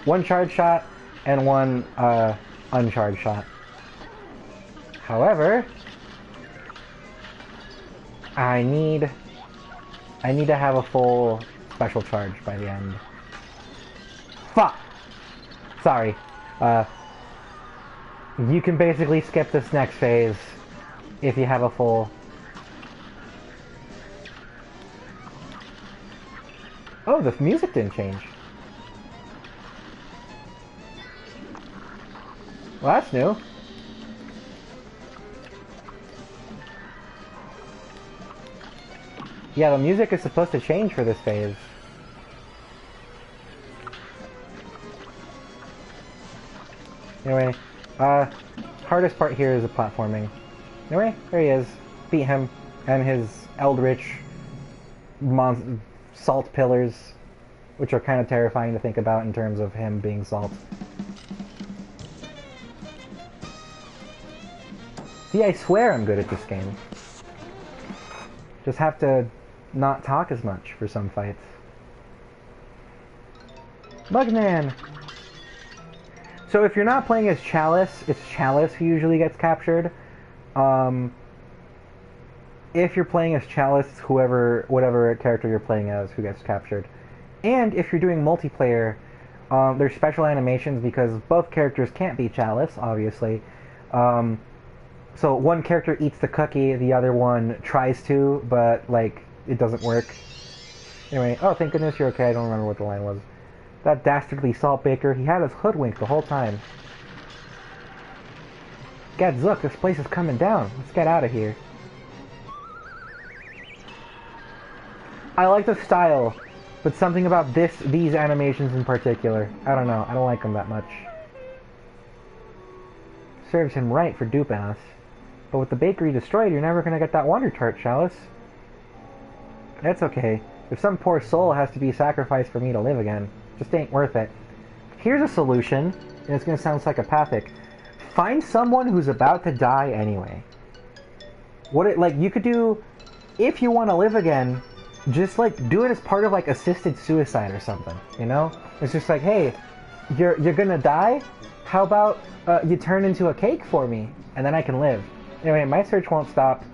one charge shot and one uncharged shot. However, I need to have a full special charge by the end. Fuck! Sorry. You can basically skip this next phase if you have a full... Oh, the music didn't change. Well, that's new. Yeah, the music is supposed to change for this phase. Anyway, hardest part here is the platforming. Anyway, there he is. Beat him and his eldritch salt pillars, which are kind of terrifying to think about in terms of him being salt. See, I swear I'm good at this game. Just have to not talk as much for some fights. Bugman! So if you're not playing as Chalice, it's Chalice who usually gets captured. if you're playing as Chalice, whatever character you're playing as who gets captured. And if you're doing multiplayer, there's special animations because both characters can't be Chalice, obviously. So one character eats the cookie, the other one tries to, but, like, it doesn't work. Anyway, oh, thank goodness you're okay. I don't remember what the line was. That dastardly saltbaker, he had us hoodwinked the whole time. Gadzooks, this place is coming down. Let's get out of here. I like the style, but something about these animations in particular. I don't know. I don't like them that much. Serves him right for duping us. But with the bakery destroyed, you're never gonna get that Wonder Tart, Chalice. That's okay. If some poor soul has to be sacrificed for me to live again, just ain't worth it. Here's a solution, and it's gonna sound psychopathic. Find someone who's about to die anyway. You could do, if you want to live again, just, like, do it as part of, like, assisted suicide or something, you know? It's just like, hey, you're gonna die? How about you turn into a cake for me, and then I can live. Anyway, my search won't stop,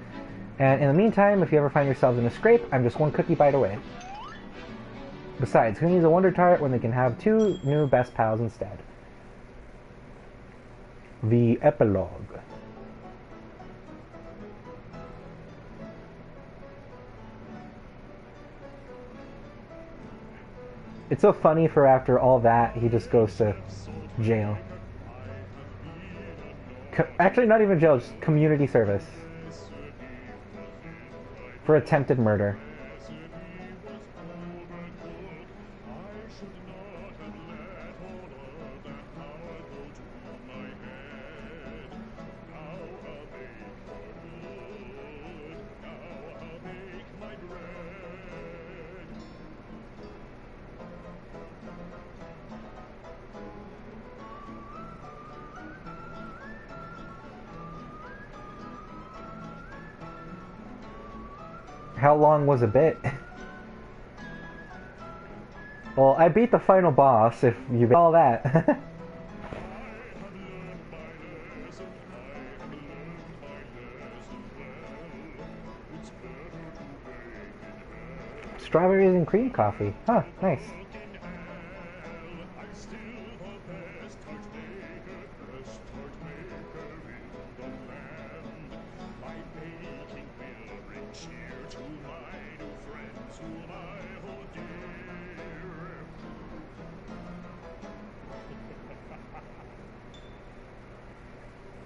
and in the meantime, if you ever find yourselves in a scrape, I'm just one cookie bite away. Besides, who needs a Wonder Tart when they can have 2 new best pals instead? The epilogue. It's so funny for after all that, he just goes to jail. Actually, not even jail, just community service. For attempted murder. How long was a bit? Well, I beat the final boss, if you beat all that. Strawberries and cream coffee. Huh, nice.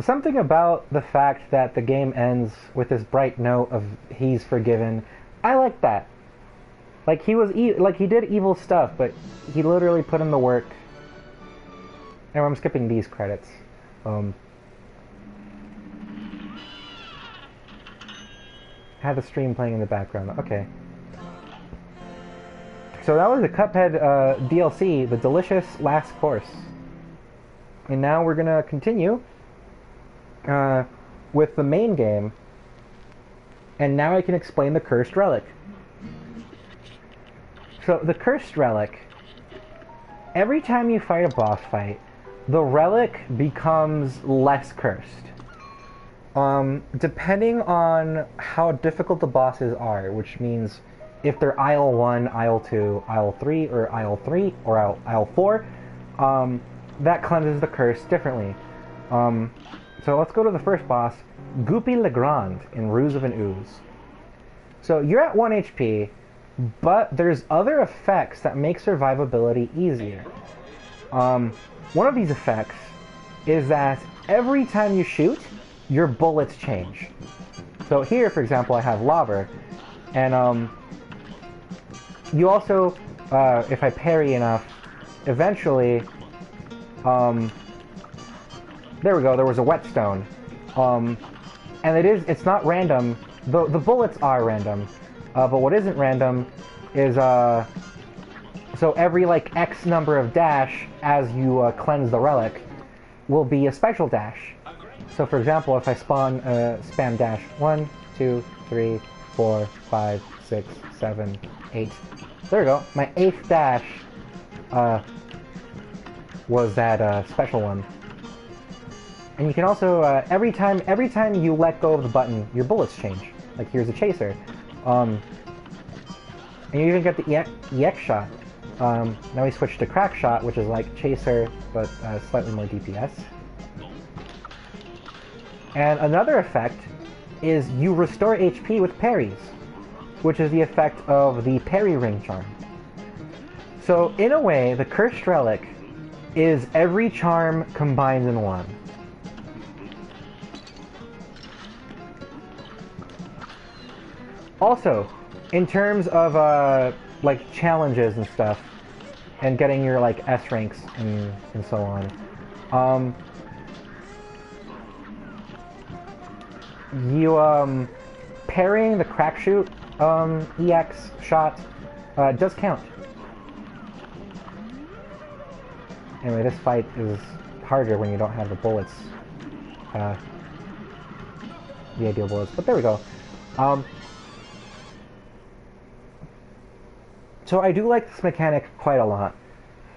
Something about the fact that the game ends with this bright note of he's forgiven. I like that. Like he did evil stuff, but he literally put in the work. Anyway, I'm skipping these credits. Had the stream playing in the background. Okay. So that was the Cuphead DLC, the delicious last course. And now we're gonna continue with the main game, and now I can explain the Cursed Relic. So the Cursed Relic, every time you fight a boss fight, the relic becomes less cursed. Depending on how difficult the bosses are, which means if they're Aisle 1, Aisle 2, Aisle 3, or Aisle 3, or Aisle 4, that cleanses the curse differently. So let's go to the first boss, Goopy Legrand in Ruse of an Ooze. So you're at 1 HP, but there's other effects that make survivability easier. One of these effects is that every time you shoot, your bullets change. So here, for example, I have lava, and you also, if I parry enough, eventually, there we go, there was a whetstone. And it's not random. The bullets are random. But what isn't random is, so every, like, X number of dash as you cleanse the relic will be a special dash. So, for example, if I spam dash 1, 2, 3, 4, 5, 6, 7, 8. There we go. My 8th dash was that special one. And you can also, every time you let go of the button, your bullets change. Like here's a chaser. And you even get the EX shot. Now we switch to crack shot, which is like chaser, but slightly more DPS. And another effect is you restore HP with parries, which is the effect of the parry ring charm. So in a way, the Cursed Relic is every charm combined in one. Also, in terms of like challenges and stuff, and getting your like S ranks and so on, you parrying the crack shoot EX shot does count. Anyway, this fight is harder when you don't have the bullets, the ideal bullets. But there we go. So I do like this mechanic quite a lot,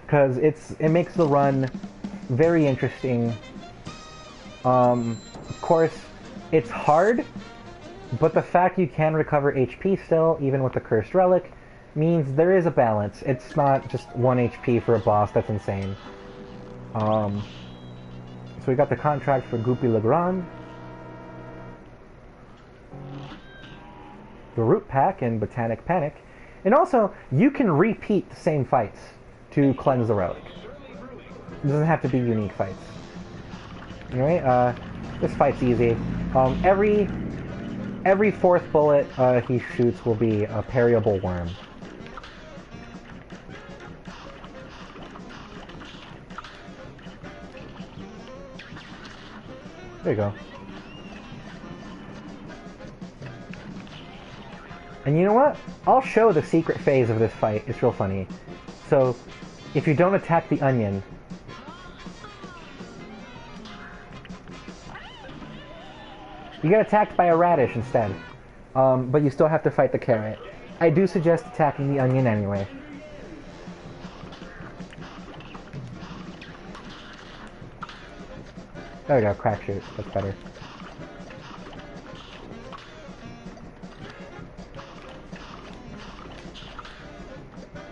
because it makes the run very interesting. Of course, it's hard, but the fact you can recover HP still, even with the Cursed Relic, means there is a balance. It's not just 1 HP for a boss, that's insane. So we got the contract for Goopy Legrand, the Root Pack, and Botanic Panic. And also, you can repeat the same fights to cleanse the relic. It doesn't have to be unique fights. Anyway, this fight's easy. Every fourth bullet he shoots will be a parryable worm. There you go. And you know what? I'll show the secret phase of this fight. It's real funny. So, if you don't attack the onion, you get attacked by a radish instead. But you still have to fight the carrot. I do suggest attacking the onion anyway. There we go, crack shoot. That's better.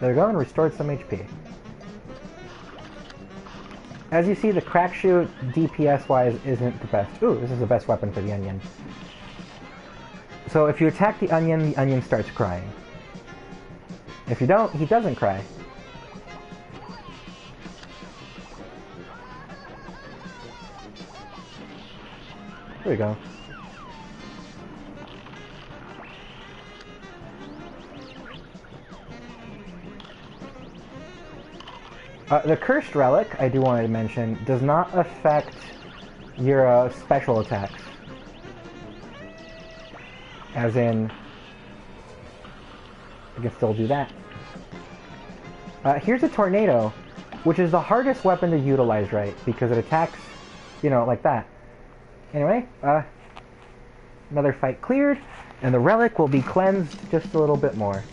There we go, and restored some HP. As you see, the crack shoot, DPS-wise, isn't the best. Ooh, this is the best weapon for the onion. So if you attack the onion starts crying. If you don't, he doesn't cry. There we go. The Cursed Relic, I do want to mention, does not affect your special attacks. As in, you can still do that. Here's a tornado, which is the hardest weapon to utilize right, because it attacks, you know, like that. Anyway, another fight cleared, and the relic will be cleansed just a little bit more.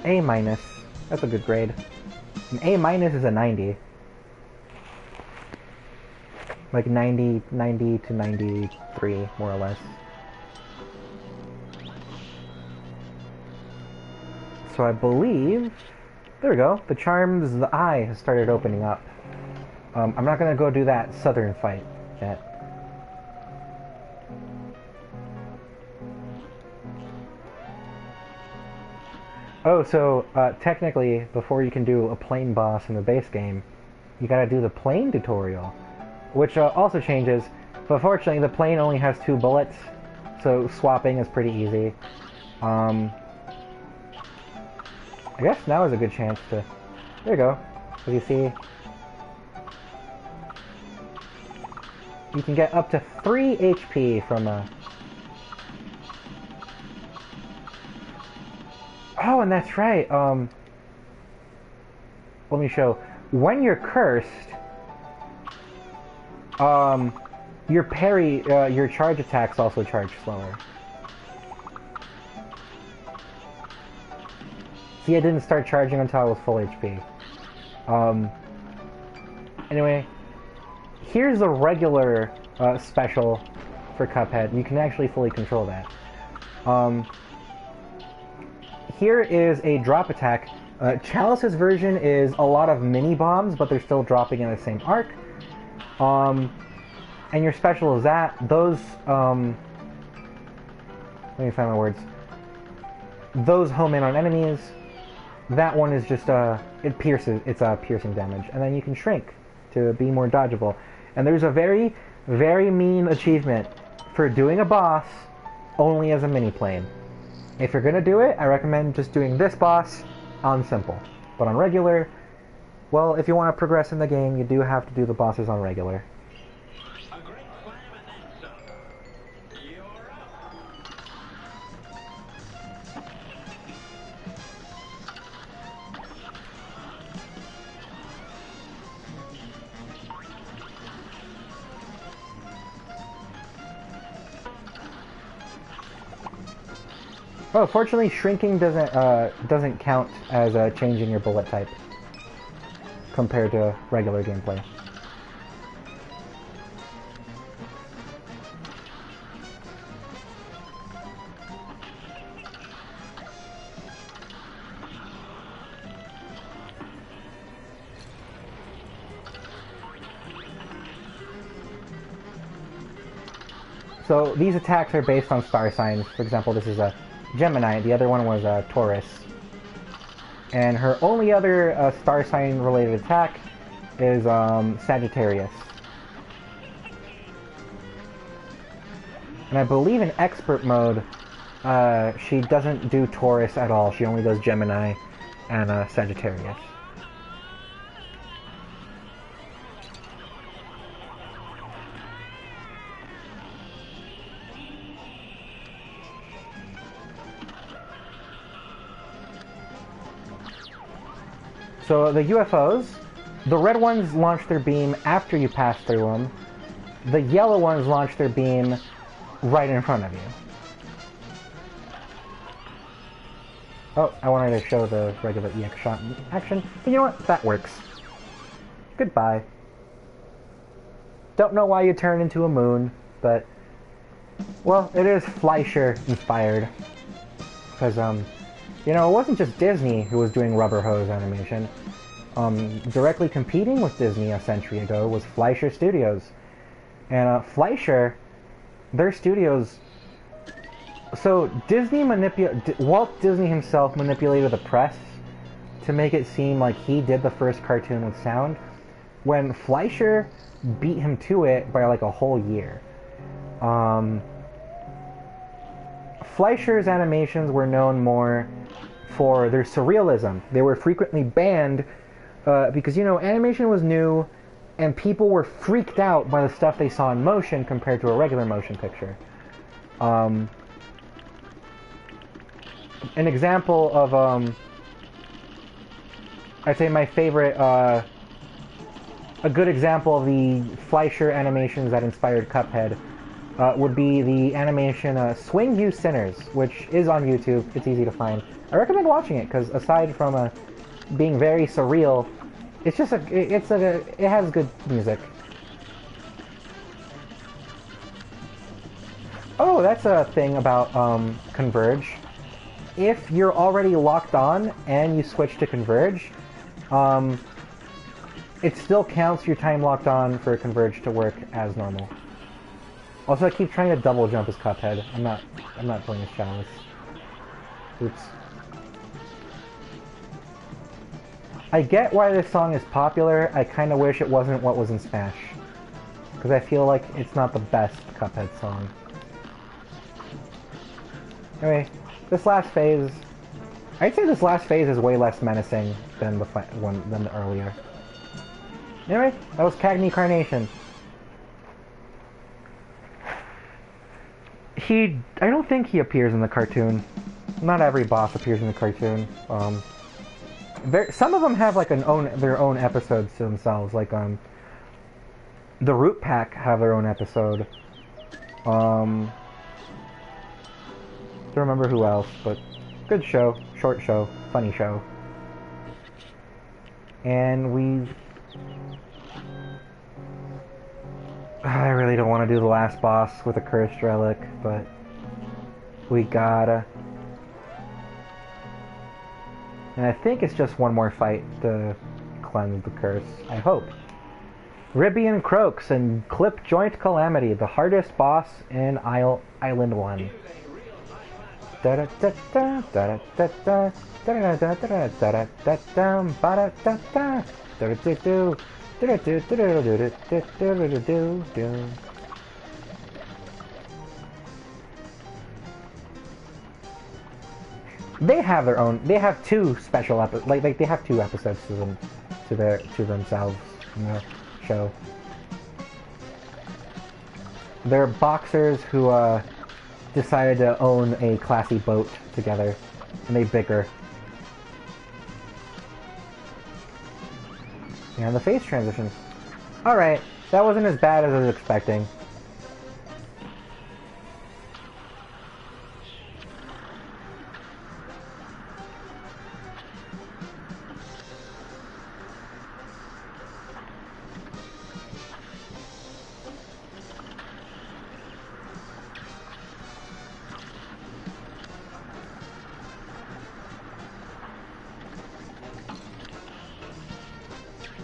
A-. That's a good grade. An A- is a 90. Like 90 to 93, more or less. So I believe... There we go. The charms, the eye has started opening up. I'm not going to go do that southern fight yet. Oh, so technically, before you can do a plane boss in the base game, you gotta do the plane tutorial, which also changes, but fortunately the plane only has 2 bullets, so swapping is pretty easy. I guess now is a good chance to... There you go. As you see, you can get up to 3 HP from a... Oh, and that's right, let me show. When you're cursed, your parry, your charge attacks also charge slower. See, I didn't start charging until I was full HP. Anyway, here's a regular special for Cuphead. You can actually fully control that. Here is a drop attack. Chalice's version is a lot of mini bombs, but they're still dropping in the same arc. And your special is that. Those, let me find my words. Those home in on enemies. That one is just, it pierces, it's piercing damage. And then you can shrink to be more dodgeable. And there's a very, very mean achievement for doing a boss only as a mini-plane. If you're gonna do it, I recommend just doing this boss on simple. But on regular, well, if you want to progress in the game, you do have to do the bosses on regular. Oh, fortunately, shrinking doesn't count as changing your bullet type compared to regular gameplay. So these attacks are based on star signs. For example, this is a Gemini, the other one was Taurus. And her only other star sign related attack is Sagittarius. And I believe in expert mode, she doesn't do Taurus at all. She only does Gemini and Sagittarius. So the UFOs, the red ones launch their beam after you pass through them. The yellow ones launch their beam right in front of you. Oh, I wanted to show the regular EX shot in action, but you know what? That works. Goodbye. Don't know why you turn into a moon, but, well, it is Fleischer inspired. Because, you know, it wasn't just Disney who was doing rubber hose animation. Directly competing with Disney a century ago was Fleischer Studios. And Fleischer, their studios... So Walt Disney himself manipulated the press to make it seem like he did the first cartoon with sound, when Fleischer beat him to it by like a whole year. Fleischer's animations were known more for their surrealism. They were frequently banned because, you know, animation was new and people were freaked out by the stuff they saw in motion compared to a regular motion picture. An example of, I'd say my favorite, a good example of the Fleischer animations that inspired Cuphead would be the animation Swing You Sinners, which is on YouTube. It's easy to find. I recommend watching it because aside from being very surreal, it's just it has good music. Oh, that's a thing about Converge. If you're already locked on and you switch to Converge, it still counts your time locked on for Converge to work as normal. Also, I keep trying to double jump as Cuphead. I'm not playing as Chalice. Oops. I get why this song is popular. I kind of wish it wasn't what was in Smash, because I feel like it's not the best Cuphead song. Anyway, this last phase, I'd say this last phase is way less menacing than the earlier. Anyway, that was Cagney Carnation. I don't think he appears in the cartoon. Not every boss appears in the cartoon. Some of them have like their own episodes to themselves. Like the Root Pack have their own episode. Don't remember who else, but good show, short show, funny show. don't want to do the last boss with a cursed relic, but we gotta. And I think it's just one more fight to cleanse the curse. I hope. Ribbian Croaks and Clip Joint Calamity, the hardest boss in Island 1. They have their own. They have two special episodes. Like they have two episodes to themselves in the show. They're boxers who decided to own a classy boat together, and they bicker. And the face transitions. Alright, that wasn't as bad as I was expecting.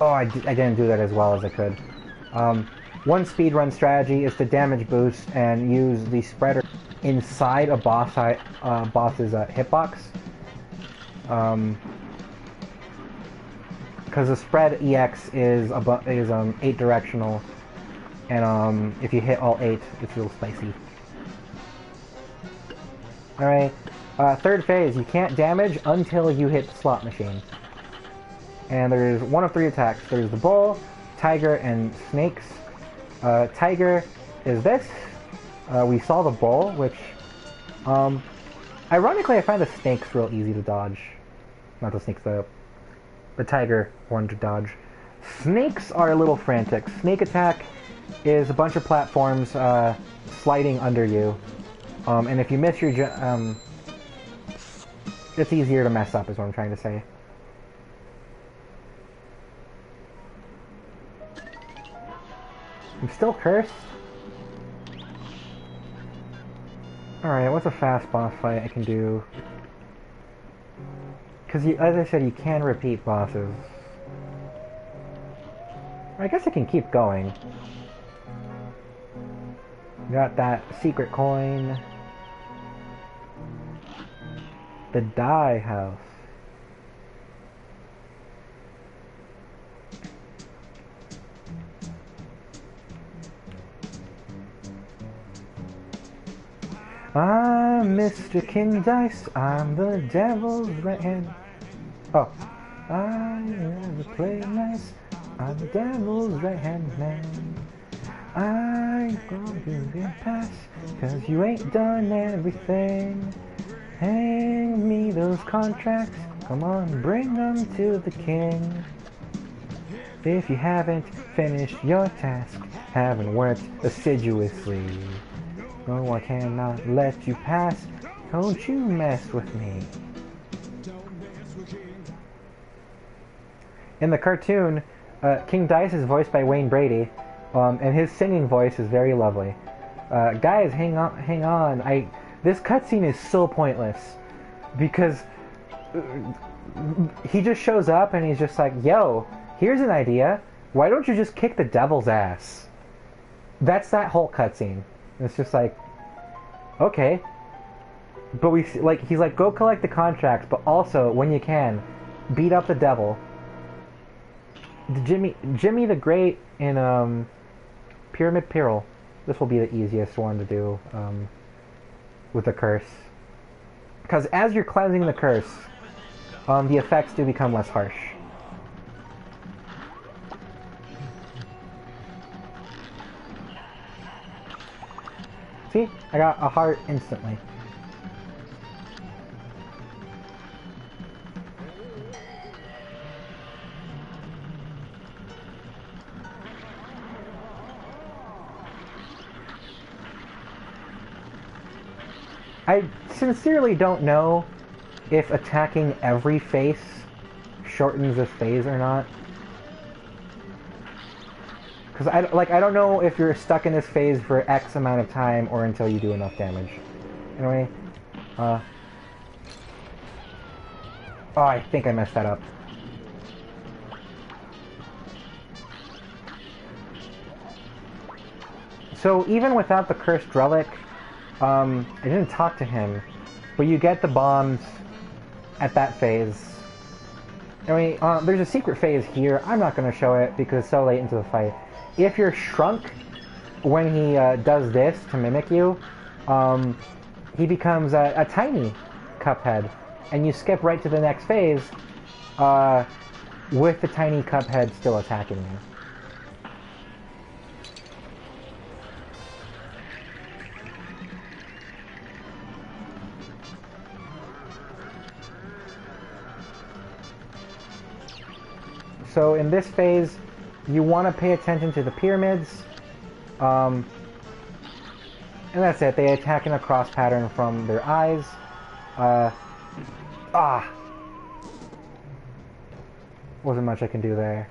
Oh, I didn't do that as well as I could. One speedrun strategy is to damage boost and use the spreader inside a boss's hitbox. Because the spread EX is 8 directional, and if you hit all 8, it's real spicy. Alright, third phase, you can't damage until you hit the slot machine. And there's one of 3 attacks. There's the bull, tiger, and snakes. Tiger is this. We saw the bull, which, ironically, I find the snakes real easy to dodge. Not the snakes, the tiger one to dodge. Snakes are a little frantic. Snake attack is a bunch of platforms sliding under you, and if you miss your it's easier to mess up, is what I'm trying to say. I'm still cursed. Alright, what's a fast boss fight I can do? Because, as I said, you can repeat bosses. I guess I can keep going. Got that secret coin. The dye house. I'm Mr. King Dice, I'm the devil's right hand. Oh. I never play nice, I'm the devil's right hand man. I gonna give you a pass, cause you ain't done everything. Hang me those contracts, come on, bring them to the king. If you haven't finished your task, haven't worked assiduously, no, I cannot let you pass. Don't you mess with me. In the cartoon, King Dice is voiced by Wayne Brady, and his singing voice is very lovely. Guys, hang on. This cutscene is so pointless because he just shows up and he's just like, "Yo, here's an idea. Why don't you just kick the devil's ass?" That's that whole cutscene. It's just like, okay, but he's like, go collect the contracts, but also when you can, beat up the devil. Jimmy the Great in Pyramid Peril. This will be the easiest one to do with the curse, because as you're cleansing the curse, the effects do become less harsh. See? I got a heart instantly. I sincerely don't know if attacking every face shortens this phase or not. Because I don't know if you're stuck in this phase for X amount of time or until you do enough damage. Anyway, oh, I think I messed that up. So even without the cursed relic, I didn't talk to him, but you get the bombs at that phase. Anyway, there's a secret phase here. I'm not going to show it because it's so late into the fight. If you're shrunk when he does this to mimic you, he becomes a tiny Cuphead, and you skip right to the next phase with the tiny Cuphead still attacking you. So in this phase, you want to pay attention to the pyramids, and that's it. They attack in a cross pattern from their eyes. Wasn't much I can do there.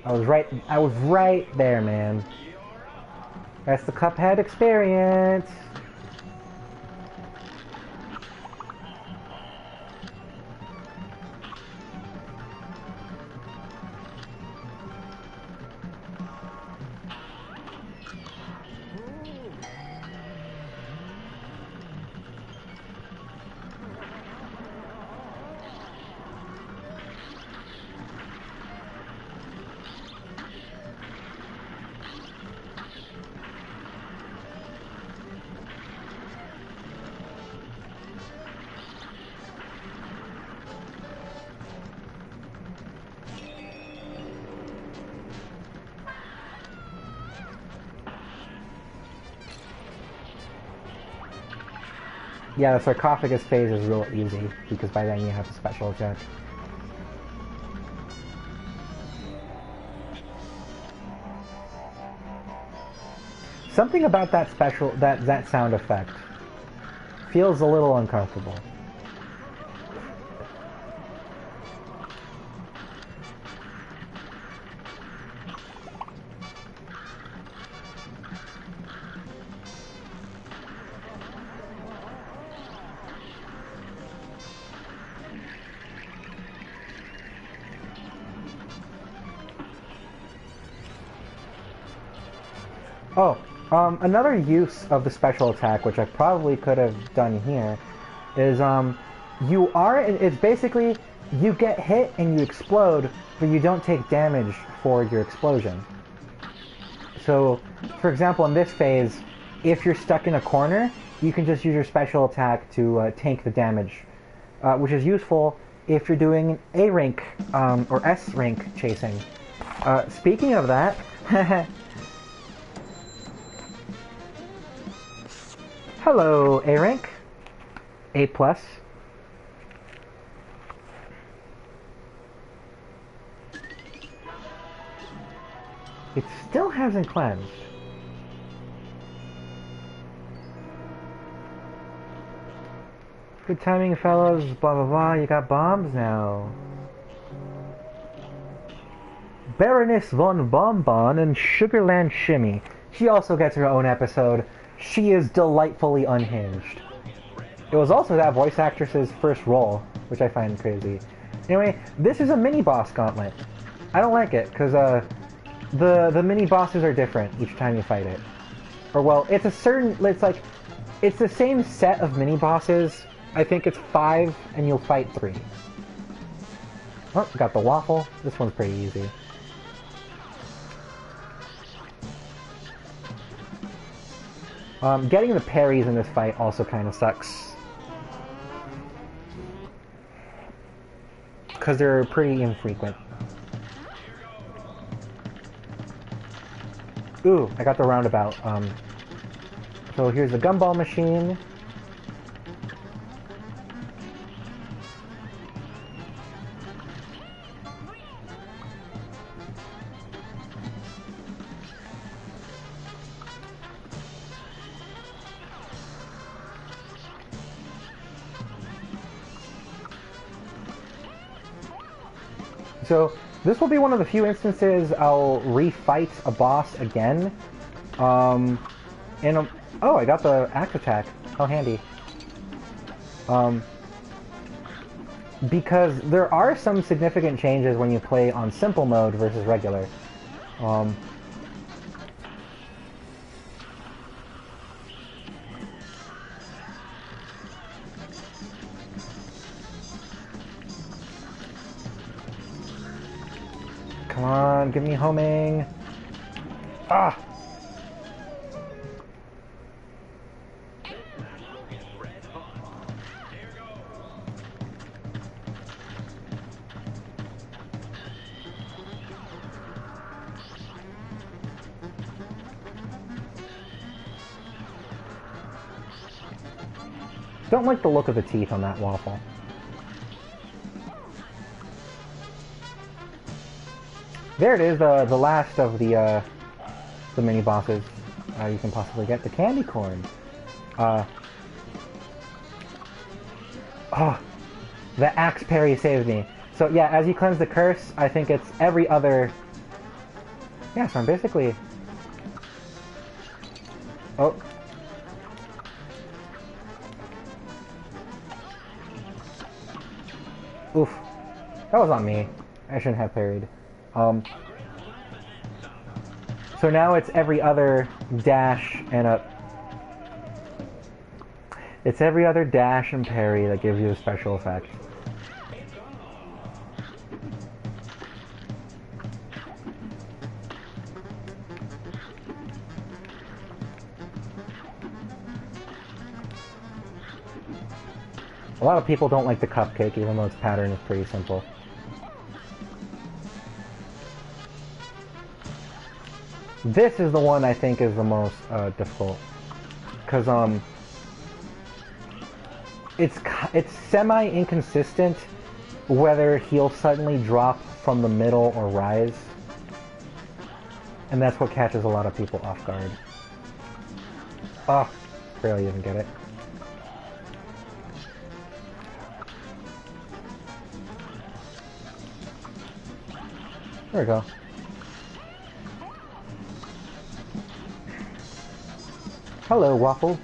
I was right there, man. That's the Cuphead experience. Yeah, the sarcophagus phase is real easy, because by then you have the special attack. Something about that that sound effect feels a little uncomfortable. Oh, another use of the special attack, which I probably could have done here, is it's basically, you get hit and you explode, but you don't take damage for your explosion. So, for example, in this phase, if you're stuck in a corner, you can just use your special attack to tank the damage, which is useful if you're doing A rank or S rank chasing. Speaking of that, hello, A rank, A plus. It still hasn't cleansed. Good timing, fellas. Blah blah blah. You got bombs now. Baroness von Bonbon and Sugarland Shimmy. She also gets her own episode. She is delightfully unhinged. It was also that voice actress's first role, which I find crazy. Anyway, this is a mini-boss gauntlet. I don't like it, because the mini-bosses are different each time you fight it. Or, well, it's the same set of mini-bosses. I think it's 5, and you'll fight 3. Oh, got the waffle. This one's pretty easy. Getting the parries in this fight also kind of sucks. Because they're pretty infrequent. Ooh, I got the roundabout. So here's the gumball machine. So This will be one of the few instances I'll refight a boss again. Oh, I got the axe attack. How handy. Because there are some significant changes when you play on simple mode versus regular. Come on, give me homing. Ah! Don't like the look of the teeth on that waffle. There it is, the last of the mini bosses you can possibly get. The candy corn. Oh, the axe parry saved me. So yeah, as you cleanse the curse, I think it's every other... Yeah, so I'm basically... Oh. Oof. That was on me. I shouldn't have parried. So now it's every other dash and a... It's every other dash and parry that gives you a special effect. A lot of people don't like the cupcake, even though its pattern is pretty simple. This is the one I think is the most difficult, because it's semi-inconsistent whether he'll suddenly drop from the middle or rise, and that's what catches a lot of people off guard. Oh, barely even get it. There we go. Hello, Waffle.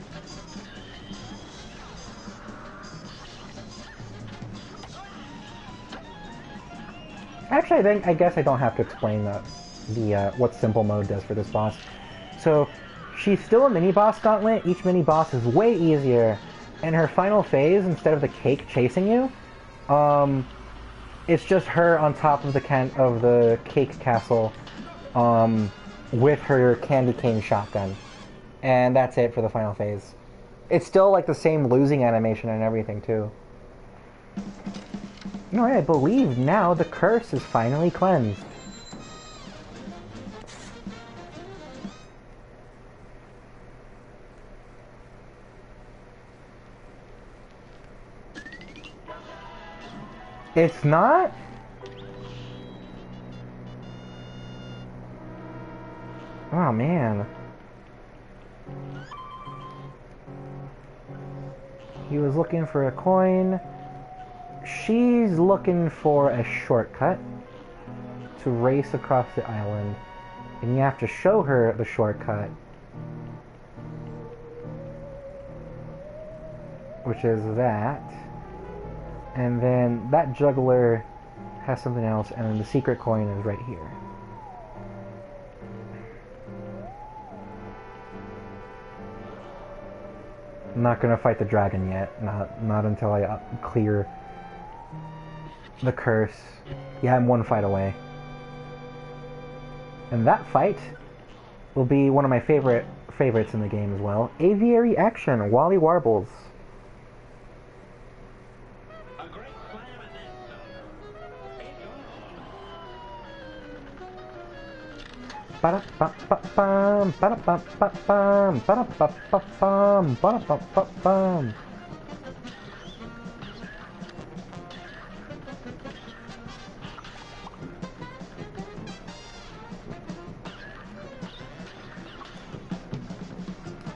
Actually, I guess I don't have to explain what simple mode does for this boss. So, she's still a mini-boss gauntlet. Each mini-boss is way easier. And her final phase, instead of the cake chasing you, it's just her on top of the cake castle with her candy cane shotgun. And that's it for the final phase. It's still like the same losing animation and everything too. Alright, I believe now the curse is finally cleansed. It's not? Oh man. He was looking for a coin. She's looking for a shortcut to race across the island. And you have to show her the shortcut. Which is that. And then that juggler has something else, and then the secret coin is right here. I'm not gonna fight the dragon yet. Not until I clear the curse. Yeah, I'm one fight away. And that fight will be one of my favorites in the game as well. Aviary action, Wally Warbles. Ba-da-ba-ba-bum, ba-da-ba-ba-bum, ba-da-ba-ba-bum, ba-da-ba-ba-bum.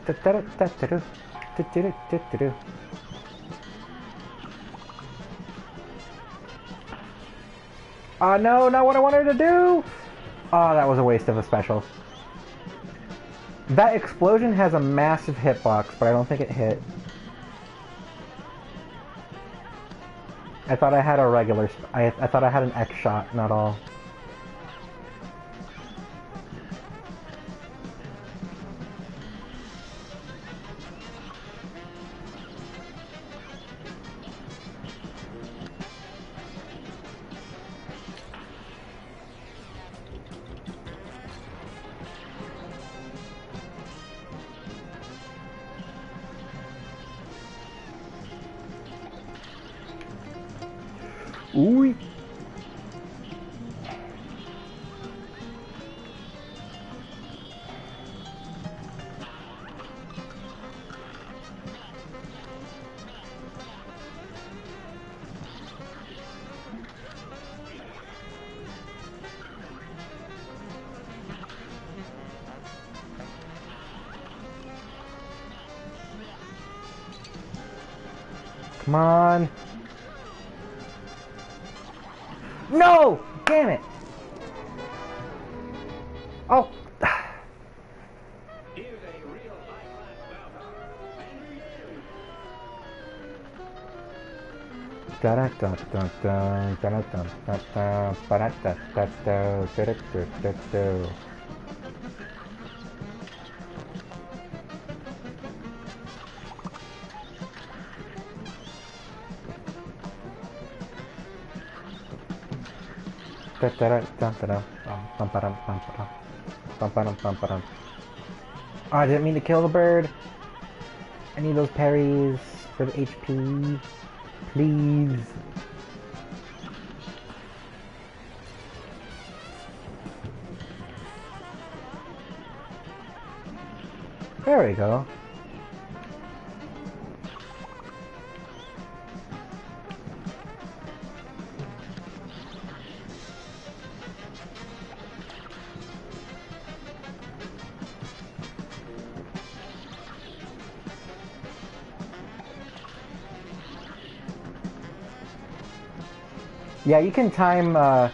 Da-da-da-da-da-do, da-da-da-da-da-do. No, not what I wanted to do! Oh, that was a waste of a special. That explosion has a massive hitbox, but I don't think it hit. I thought I had a regular... I thought I had an X shot, not all. Ooh. Come on. No! Damn it! Oh! Oh, I didn't mean to kill the bird. I need those parries for the HP. Please. There we go. Yeah, you can time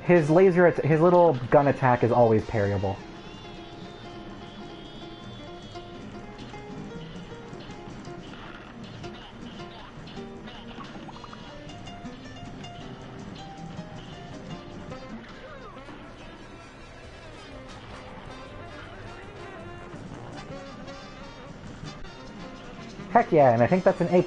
his laser. His little gun attack is always parryable. Heck yeah, and I think that's an A+.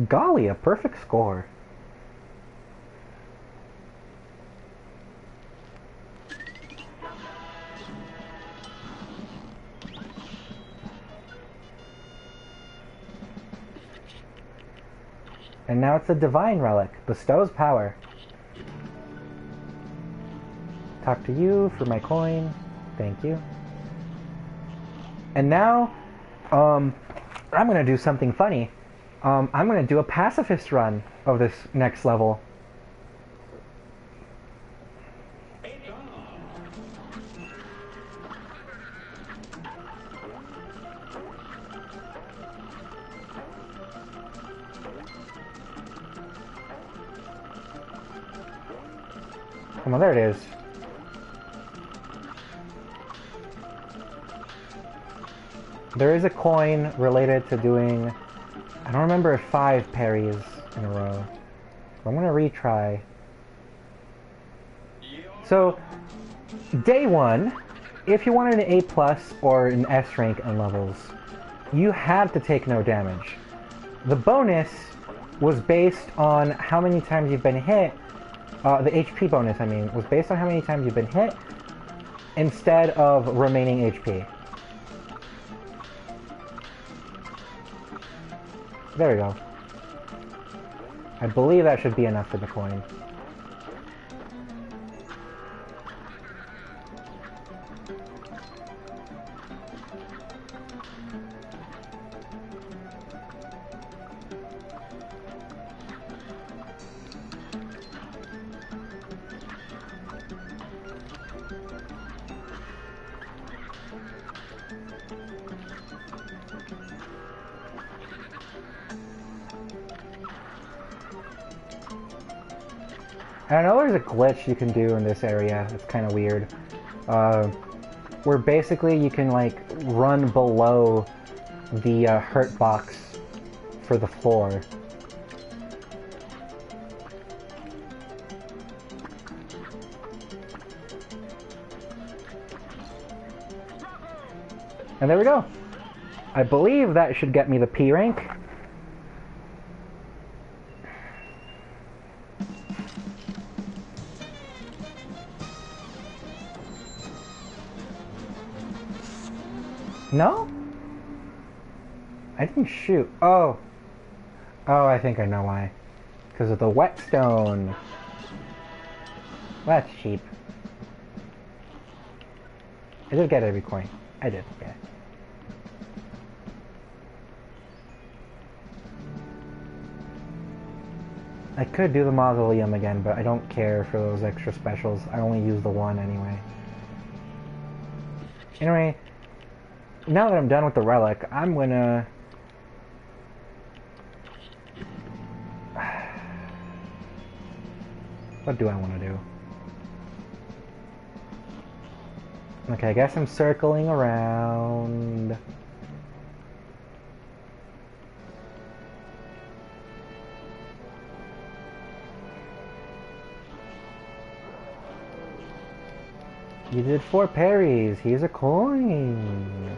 Golly, a perfect score. And now it's a divine relic. Bestows power. Talk to you for my coin. Thank you. And now, I'm gonna do something funny. I'm gonna do a pacifist run of this next level. Come on, there it is. There is a coin related to doing, I don't remember if 5 parries in a row. So I'm gonna retry. So, day 1, if you wanted an A+ or an S rank in levels, you had to take no damage. The bonus was based on how many times you've been hit. The HP bonus, I mean, was based on how many times you've been hit instead of remaining HP. There we go. I believe that should be enough for the coin. And I know there's a glitch you can do in this area. It's kind of weird. Where basically you can like run below the hurt box for the floor. And there we go. I believe that should get me the P rank. No? I didn't shoot. Oh. Oh, I think I know why. Because of the whetstone. Well, that's cheap. I did get every coin. I did, yeah. I could do the mausoleum again, but I don't care for those extra specials. I only use the one anyway. Anyway, now that I'm done with the relic, I'm gonna... What do I want to do? Okay, I guess I'm circling around. You did 4 parries. Here's a coin.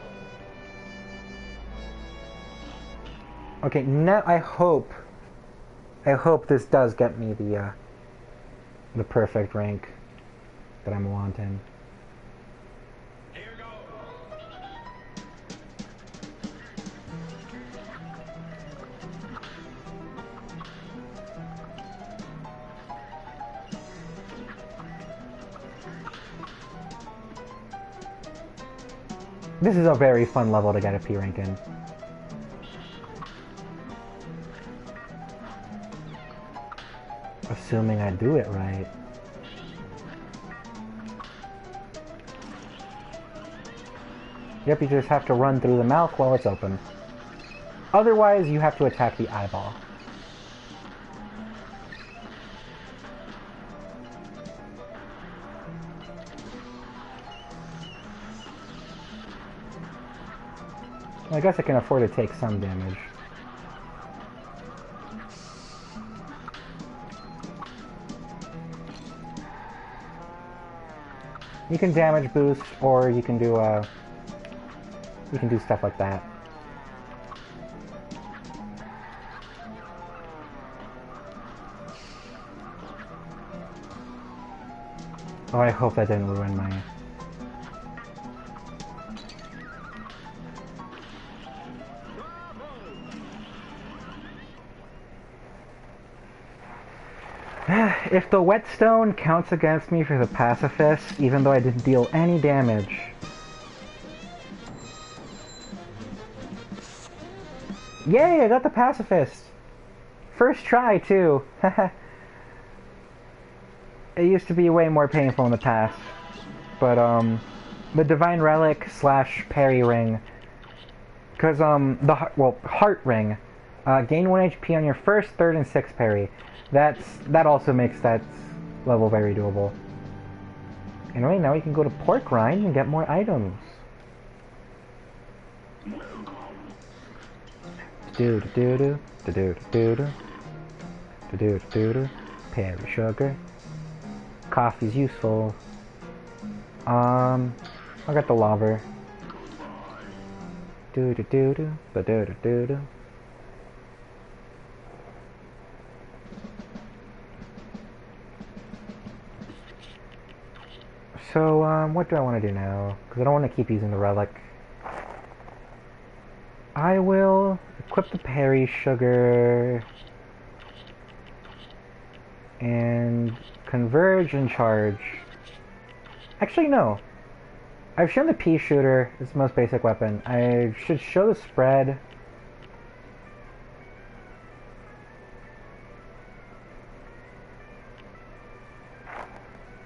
Okay, now I hope this does get me the perfect rank that I'm wanting. This is a very fun level to get a P rank in. Assuming I do it right. Yep, you just have to run through the mouth while it's open. Otherwise, you have to attack the eyeball. I guess I can afford to take some damage. You can damage boost, or you can do stuff like that. Oh, I hope that didn't ruin my... If the whetstone counts against me for the pacifist, even though I didn't deal any damage. Yay, I got the pacifist! First try, too. It used to be way more painful in the past. But, the Divine Relic / Parry Ring. Because, Heart Ring. Gain 1 HP on your first, third, and sixth parry. That also makes that level very doable. Anyway, now we can go to Pork Rind and get more items. Do do do do do do do do do do. Parry sugar. Coffee's useful. I got the lobber. Do do do do do do do do. So, what do I want to do now? Because I don't want to keep using the relic. I will equip the parry sugar and converge and charge. Actually, no. I've shown the pea shooter. It's the most basic weapon. I should show the spread.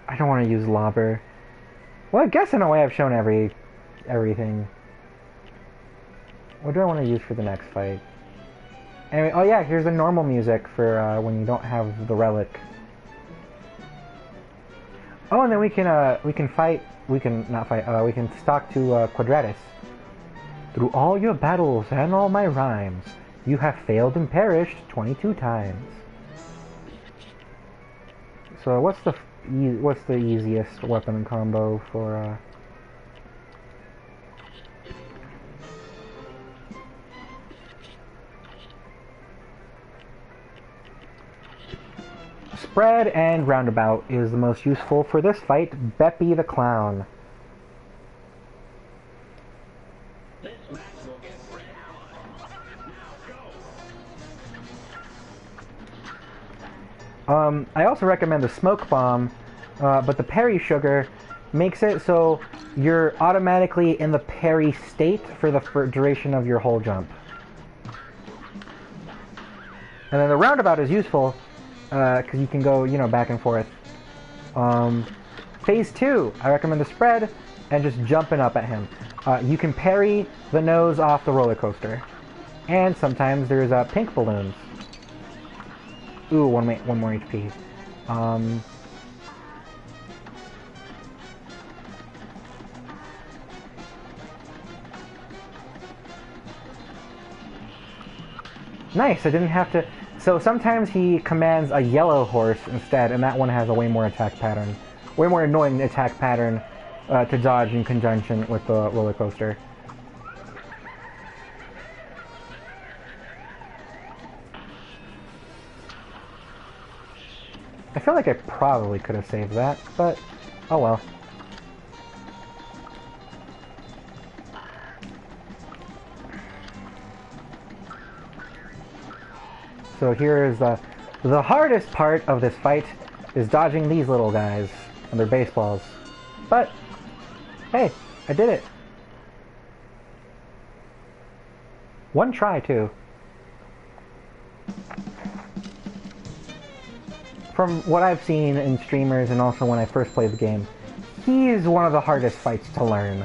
I don't want to use lobber. Well, I guess in a way I've shown everything. What do I want to use for the next fight? Anyway, oh yeah, here's the normal music for when you don't have the relic. Oh, and then we can fight. We can not fight. We can talk to Quadratus. Through all your battles and all my rhymes, you have failed and perished 22 times. So what's the easiest weapon combo for? Spread and roundabout is the most useful for this fight. Beppy the Clown. I also recommend the Smoke Bomb, but the parry sugar makes it so you're automatically in the parry state for the duration of your whole jump. And then the roundabout is useful because you can go, back and forth. Phase 2, I recommend the spread and just jumping up at him. You can parry the nose off the roller coaster. And sometimes there's pink balloons. Ooh, one more HP. Nice, I didn't have to... So sometimes he commands a yellow horse instead, and that one has a way more attack pattern. Way more annoying attack pattern to dodge in conjunction with the roller coaster. I feel like I probably could have saved that, but oh well. So here is the hardest part of this fight is dodging these little guys and their baseballs. But hey, I did it. One try too. From what I've seen in streamers and also when I first played the game, he is one of the hardest fights to learn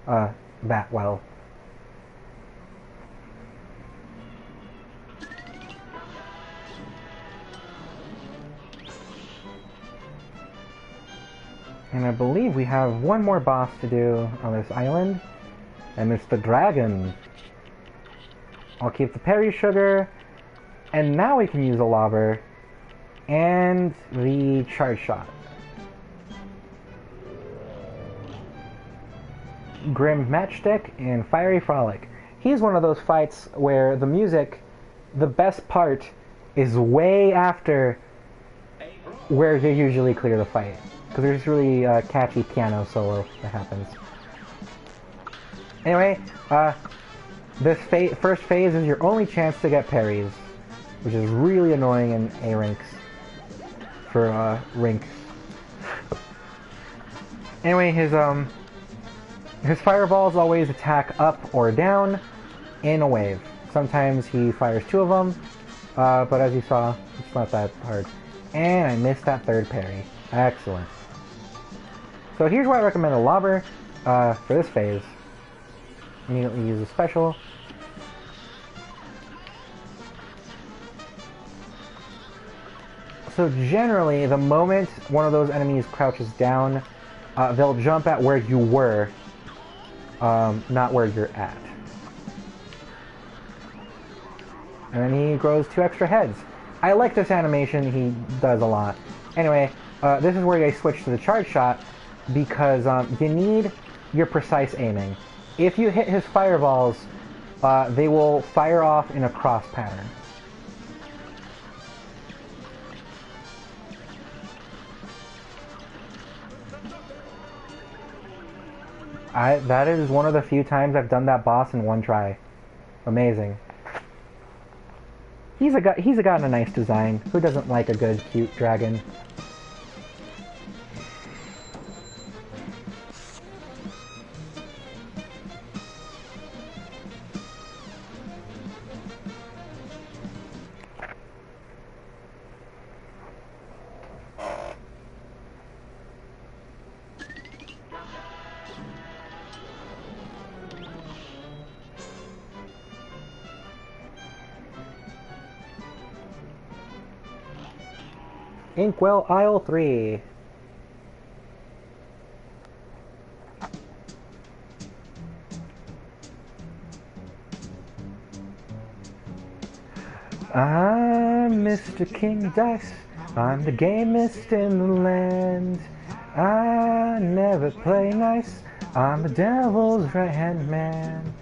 that well. And I believe we have one more boss to do on this island, and it's the dragon. I'll keep the parry sugar, and now we can use a lobber and the charge shot. Grim Matchstick and Fiery Frolic. He's one of those fights where the music, the best part, is way after where they usually clear the fight. Because there's really catchy piano solo that happens. Anyway, this first phase is your only chance to get parries, which is really annoying in A ranks. For rinks. Anyway, his fireballs always attack up or down in a wave. Sometimes he fires two of them, but as you saw, it's not that hard. And I missed that third parry. Excellent. So here's why I recommend a lobber for this phase. Immediately use a special. So generally, the moment one of those enemies crouches down, they'll jump at where you were, not where you're at. And then he grows 2 extra heads. I like this animation, he does a lot. Anyway, this is where I switch to the charge shot, because you need your precise aiming. If you hit his fireballs, they will fire off in a cross pattern. That is one of the few times I've done that boss in one try. Amazing. He's got a nice design. Who doesn't like a good, cute dragon? Inkwell Isle 3. I'm Mr. King Dice. I'm the gamest in the land. I never play nice. I'm the devil's right-hand man.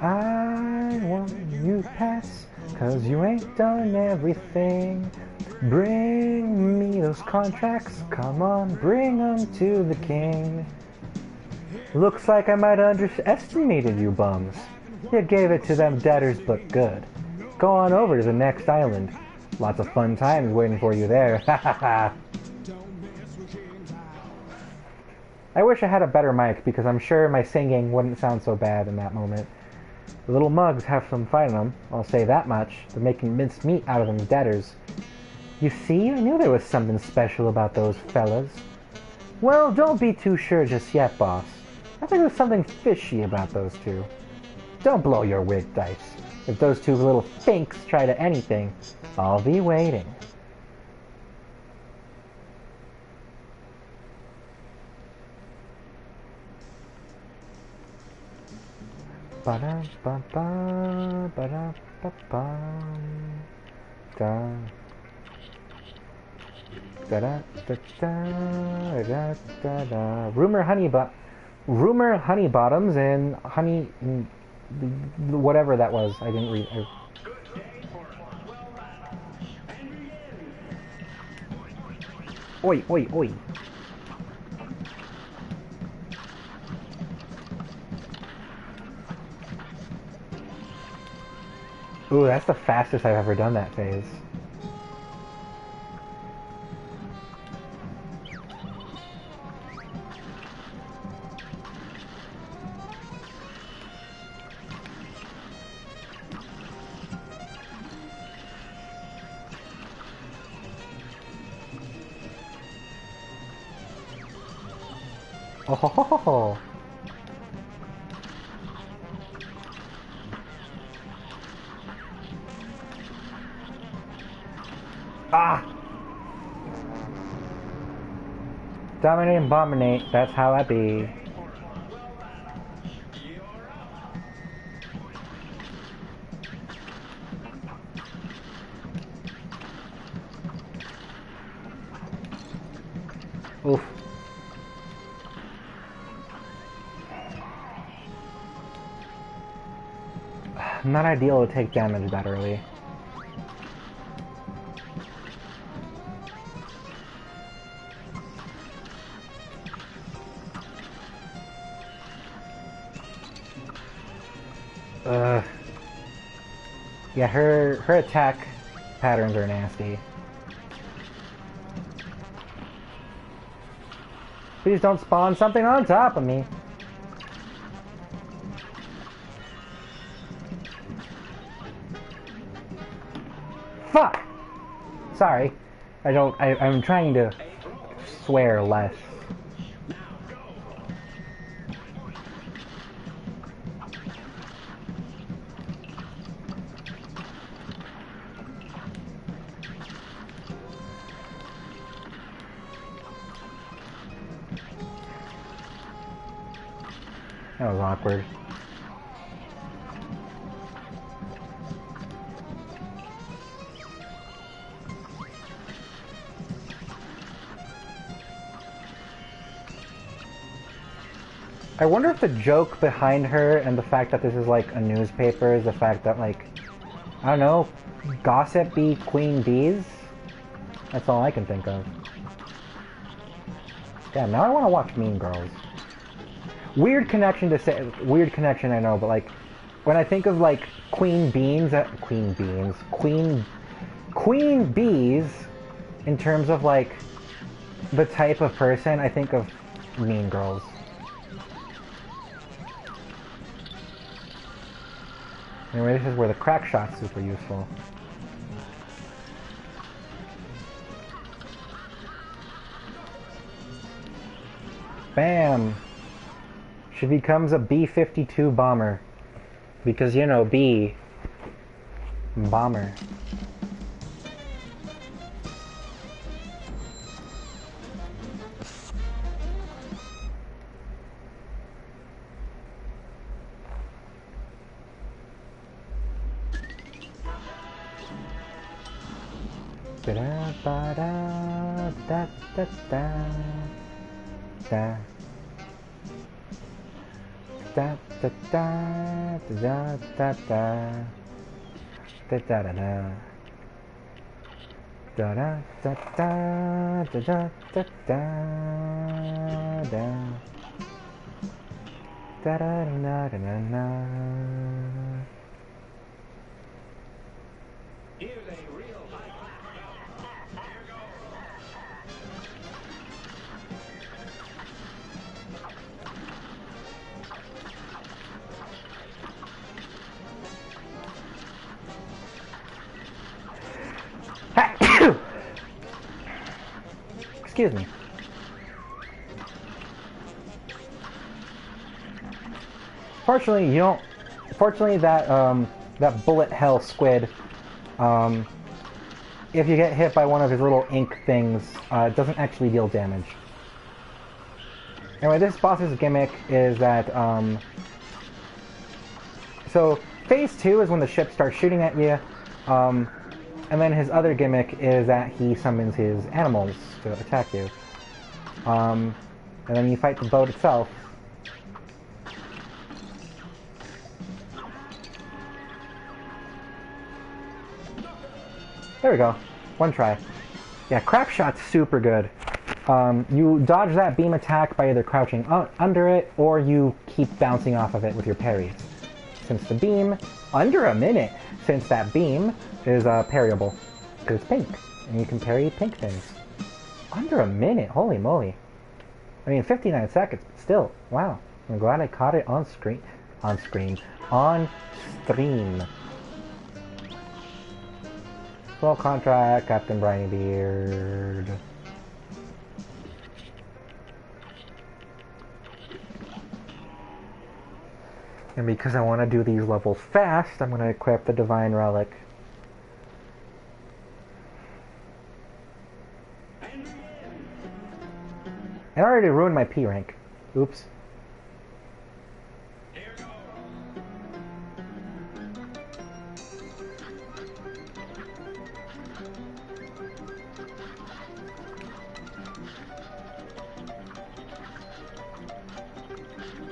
I want you to pass, 'cause you ain't done everything. Bring me those contracts. Come on, bring 'em to the king. Looks like I might have underestimated you bums. You gave it to them debtors but good. Go on over to the next island. Lots of fun times waiting for you there. Ha ha ha. I wish I had a better mic because I'm sure my singing wouldn't sound so bad in that moment. The little mugs have some fight in them, I'll say that much. They're making minced meat out of them debtors. You see, I knew there was something special about those fellas. Well, don't be too sure just yet, boss. I think there's something fishy about those two. Don't blow your wig, Dice. If those two little finks try to anything, I'll be waiting. Ba-da-ba-ba, ba-da-ba-ba, da. Da-da-da-da-da-da-da. Rumor honey bottoms and honey whatever that was. I didn't read. Oi, oi, oi. Ooh, that's the fastest I've ever done that phase. Oh ho ho ho ho. Ah! Dominate and abominate, that's how I be. Oof. Not ideal to take damage that early. Yeah, her attack patterns are nasty. Please don't spawn something on top of me. Fuck! Sorry. I'm trying to swear less. That was awkward. I wonder if the joke behind her and the fact that this is like a newspaper is the fact that, like, I don't know, gossip be queen bees? That's all I can think of. Damn, now I want to watch Mean Girls. Weird connection to say, weird connection I know, but like, when I think of like queen bees, in terms of like the type of person, I think of Mean Girls. Anyway, this is where the crack shot's super useful. Bam! She becomes a B-52 bomber. Because, you know, B... bomber. Da ba da da da da da da da da da da da da da da da. Da da da da da da da da da da da da da da. Here's a real high Excuse me. Fortunately, you don't. Fortunately, that bullet hell squid, if you get hit by one of his little ink things, it doesn't actually deal damage. Anyway, this boss's gimmick is that, so phase 2 is when the ship starts shooting at you, and then his other gimmick is that he summons his animals to attack you. And then you fight the boat itself. There we go. One try. Yeah, crap shot's super good. You dodge that beam attack by either crouching under it, or you keep bouncing off of it with your parries. Since the beam, under a minute, since that beam is parryable. Because it's pink, and you can parry pink things. Under a minute, holy moly. I mean, 59 seconds, but still, wow. I'm glad I caught it on screen. On stream. Full contract, Captain Briny Beard. And because I want to do these levels fast, I'm going to equip the Divine Relic. I already ruined my P rank. Oops.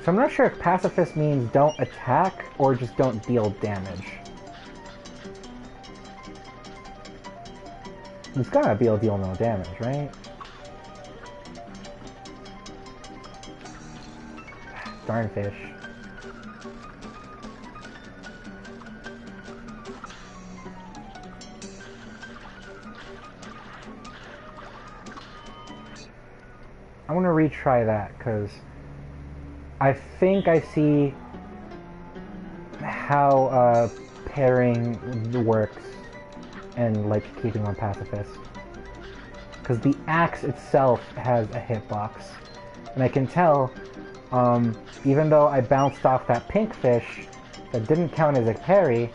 So I'm not sure if pacifist means don't attack or just don't deal damage. It's gotta be able to deal no damage, right? Darn fish. I want to retry that because I think I see how pairing works and like keeping on pacifist. Because the axe itself has a hitbox, and I can tell. Even though I bounced off that pink fish, that didn't count as a parry,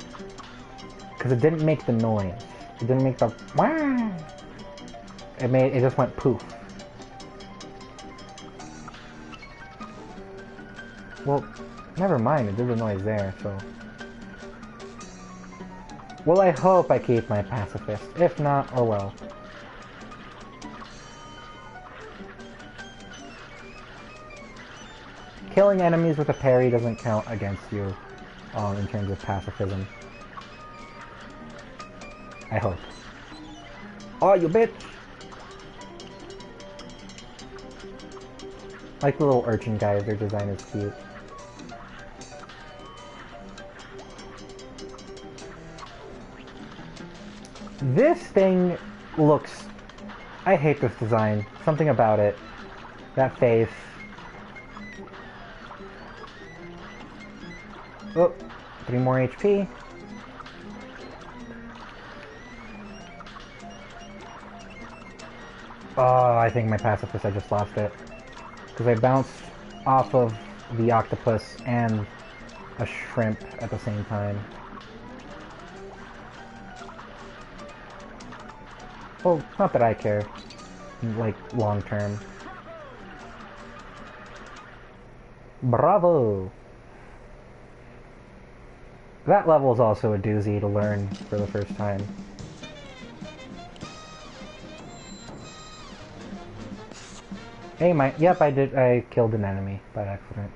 because it didn't make the noise. It didn't make the wah. It just went poof. Well, never mind, it did the noise there, so. Well, I hope I keep my pacifist. If not, oh well. Killing enemies with a parry doesn't count against you in terms of pacifism. I hope. Oh, you bitch! Like the little urchin guys, their design is cute. This thing looks... I hate this design. Something about it. That face. Oh, 3 more HP. Oh, I think my pacifist, I just lost it. Because I bounced off of the octopus and a shrimp at the same time. Well, not that I care. Like, long term. Bravo! That level is also a doozy to learn for the first time. Hey, yep, I did. I killed an enemy by accident.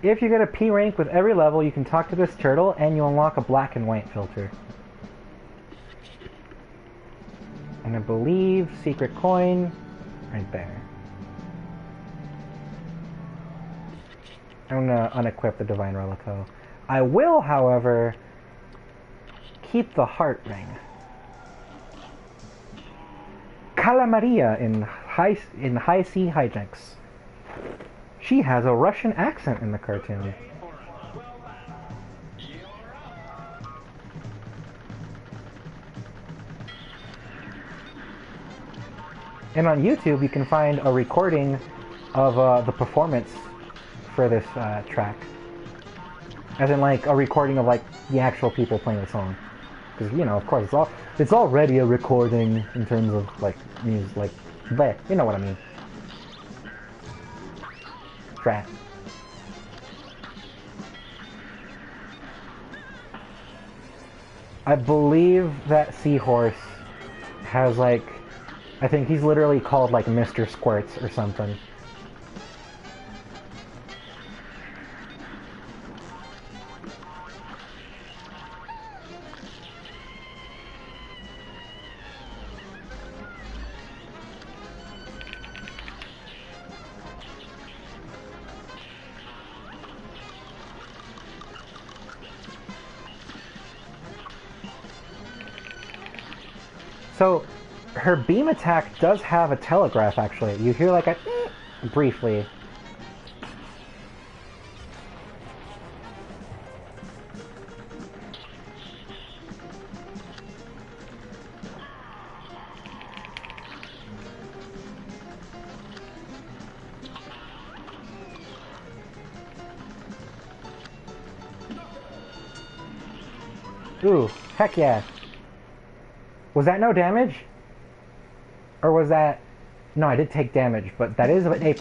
If you get a P rank with every level, you can talk to this turtle, and you unlock a black and white filter. And I believe secret coin right there. I'm gonna unequip the Divine Relico. I will, however, keep the heart ring. Calamaria in High Sea Hijinks. She has a Russian accent in the cartoon. And on YouTube, you can find a recording of the performance for this track. As in, like, a recording of, like, the actual people playing the song. Because, you know, of course, it's already a recording in terms of, like, music, like, bleh, you know what I mean. Track. I believe that seahorse has, like, I think he's literally called, like, Mr. Squirts or something. So, her beam attack does have a telegraph, actually. You hear like a briefly. Ooh, heck yeah. Was that no damage? Or was that... No, I did take damage, but that is an A+.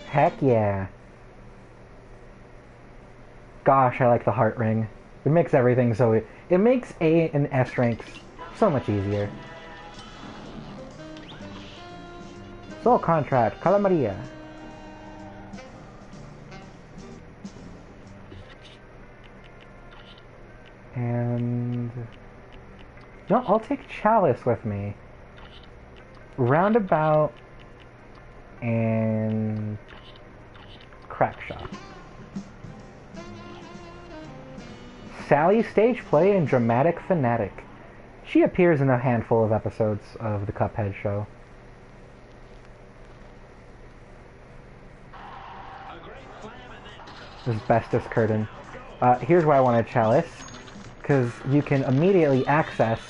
Heck yeah. Gosh, I like the heart ring. It makes everything so... It makes A and S ranks so much easier. Soul Contract, Calamaria. And... No, I'll take Chalice with me. Roundabout and Crackshot. Sally stage play and dramatic fanatic. She appears in a handful of episodes of the Cuphead show. Asbestos curtain. Here's why I wanted Chalice. Because you can immediately access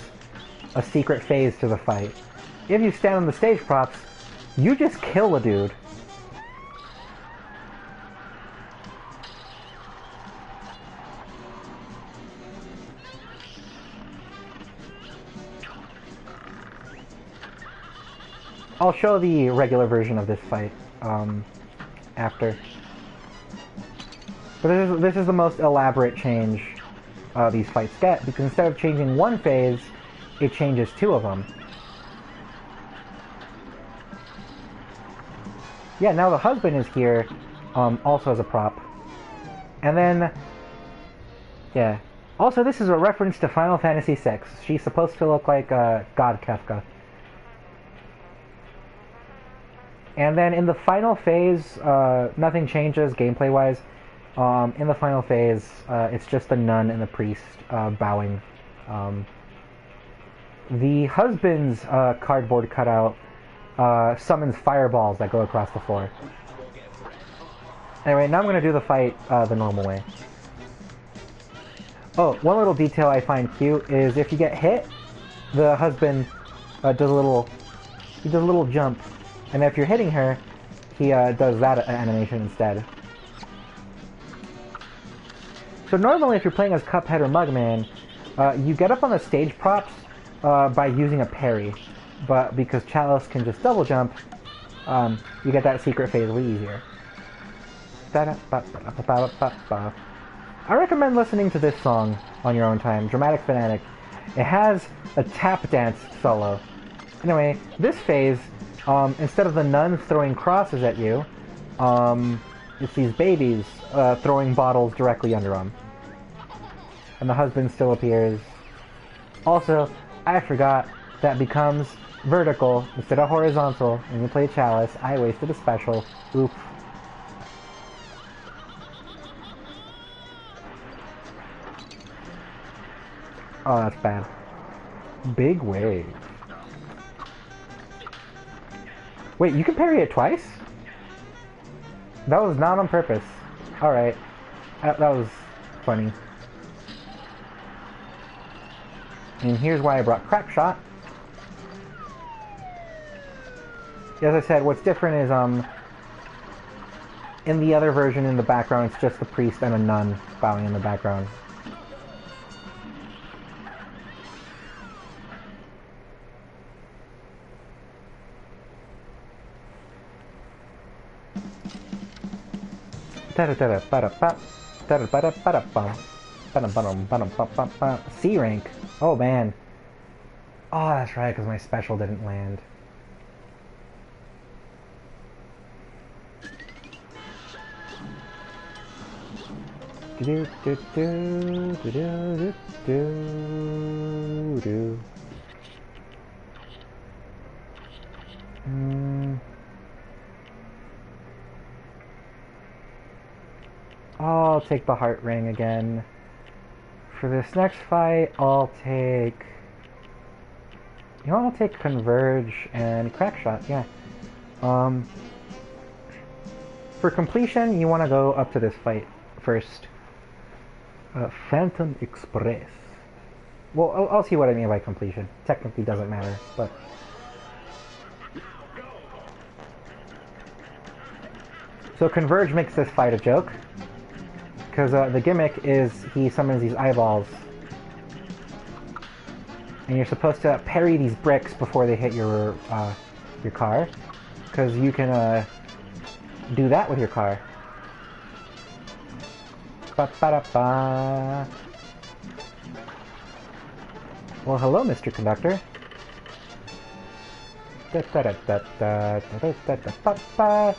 a secret phase to the fight. If you stand on the stage props, you just kill a dude. I'll show the regular version of this fight after. But this is the most elaborate change these fights get, because instead of changing one phase, it changes two of them. Yeah, now the husband is here, also as a prop. And then, yeah. Also, this is a reference to Final Fantasy VI. She's supposed to look like God Kefka. And then in the final phase, nothing changes gameplay-wise. In the final phase, it's just the nun and the priest bowing. The husband's cardboard cutout summons fireballs that go across the floor. Anyway, now I'm going to do the fight the normal way. Oh, one little detail I find cute is if you get hit, the husband does a little jump. And if you're hitting her, he does that animation instead. So normally if you're playing as Cuphead or Mugman, you get up on the stage props by using a parry. But because Chalice can just double jump, you get that secret phase way easier. I recommend listening to this song on your own time, Dramatic Fanatic. It has a tap dance solo. Anyway, this phase, instead of the nuns throwing crosses at you, it's these babies throwing bottles directly under them. And the husband still appears. Also, I forgot that becomes vertical instead of horizontal when you play Chalice. I wasted a special. Oops. Oh, that's bad. Big wave. Wait, you can parry it twice? That was not on purpose. Alright. That was funny. And here's why I brought Crack Shot. As I said, what's different is, in the other version in the background, it's just the priest and a nun bowing in the background. C rank. Oh man. Oh, that's right, because my special didn't land. Do do do do do do do. I'll take the heart ring again. For this next fight, I'll take... You know, I'll take Converge and Crack Shot, yeah. For completion, you want to go up to this fight first. Phantom Express. Well, I'll see what I mean by completion. Technically doesn't matter, but... So Converge makes this fight a joke. Because the gimmick is he summons these eyeballs. And you're supposed to parry these bricks before they hit your car. Because you can do that with your car. Ba-ba-da-ba. Well, hello, Mr. Conductor. Da-da-da-da-da-da-da-da-ba-ba.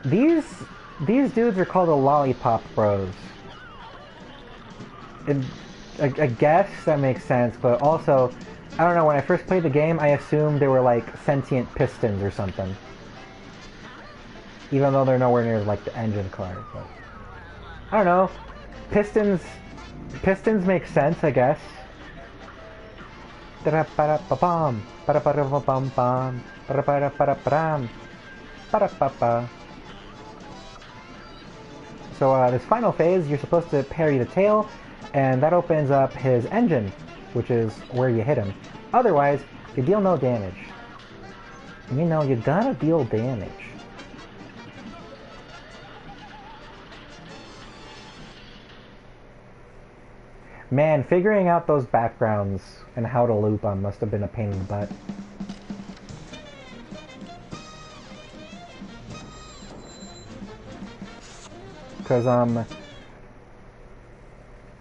These dudes are called the Lollipop Bros. I guess that makes sense, but also, I don't know, when I first played the game, I assumed they were like sentient pistons or something. Even though they're nowhere near like the engine car, but... I don't know. Pistons make sense, I guess. So this final phase, you're supposed to parry the tail, and that opens up his engine, which is where you hit him. Otherwise, you deal no damage. You know, you gotta deal damage. Man, figuring out those backgrounds and how to loop them must have been a pain in the butt. Because,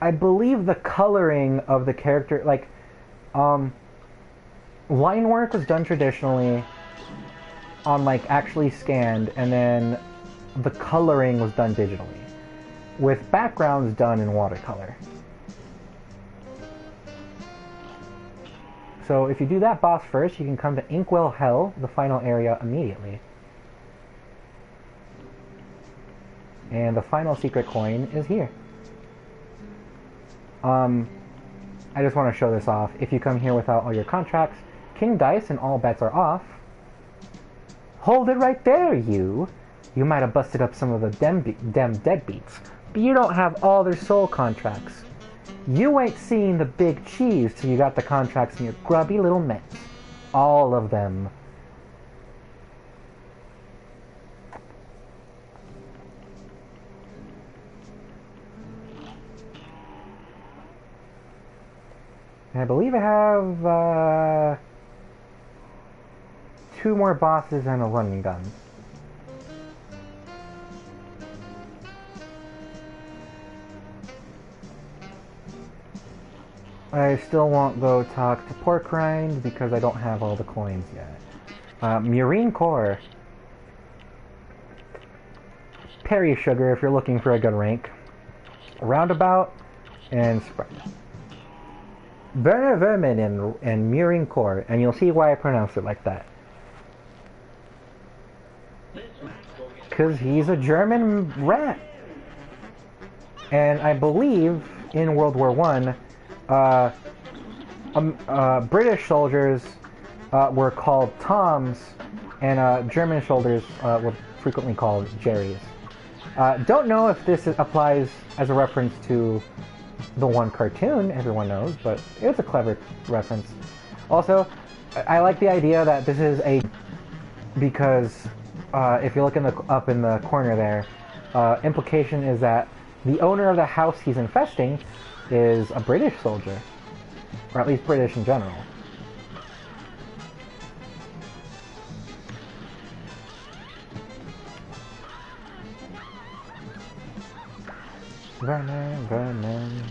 I believe the coloring of the character, like, line work was done traditionally on, like, actually scanned, and then the coloring was done digitally, with backgrounds done in watercolor. So if you do that boss first, you can come to Inkwell Hell, the final area, immediately. And the final secret coin is here. I just want to show this off. If you come here without all your contracts, King Dice and all bets are off. Hold it right there, you! You might have busted up some of the dem deadbeats. but you don't have all their soul contracts. You ain't seen the big cheese till you got the contracts in your grubby little mitts. All of them. I believe I have 2 more bosses and a running gun. I still won't go talk to Pork Rind because I don't have all the coins yet. Murine Core. Perry Sugar if you're looking for a good rank. Roundabout and Sprite. Werner Vermin and Murine Core, and you'll see why I pronounce it like that. Because he's a German rat. And I believe in World War I, British soldiers were called Toms, and German soldiers were frequently called Jerrys. Don't know if this applies as a reference to the one cartoon everyone knows, but it's a clever reference. Also, I like the idea that this is because if you look up in the corner there, implication is that the owner of the house he's infesting is a British soldier, or at least British in general. Vermin, vermin.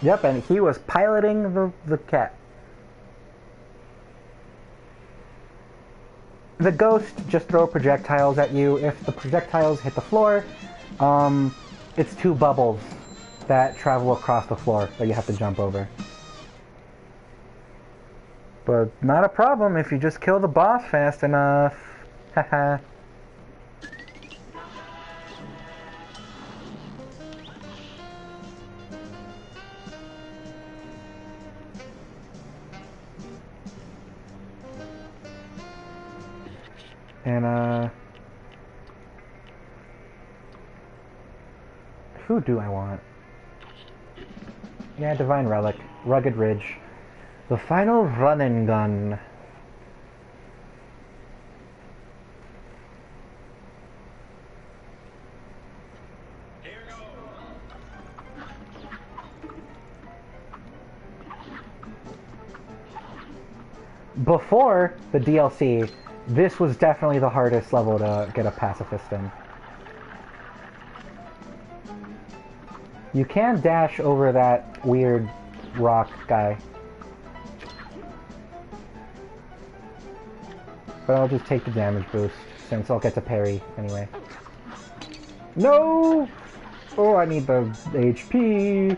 Yep, and he was piloting the cat. The ghosts just throw projectiles at you. If the projectiles hit the floor, it's 2 bubbles that travel across the floor that you have to jump over. But not a problem if you just kill the boss fast enough. Haha. And, who do I want? Yeah, Divine Relic. Rugged Ridge. The final run-and gun. Before the DLC, this was definitely the hardest level to get a pacifist in. You can dash over that weird rock guy. But I'll just take the damage boost, since I'll get to parry anyway. No! Oh, I need the HP!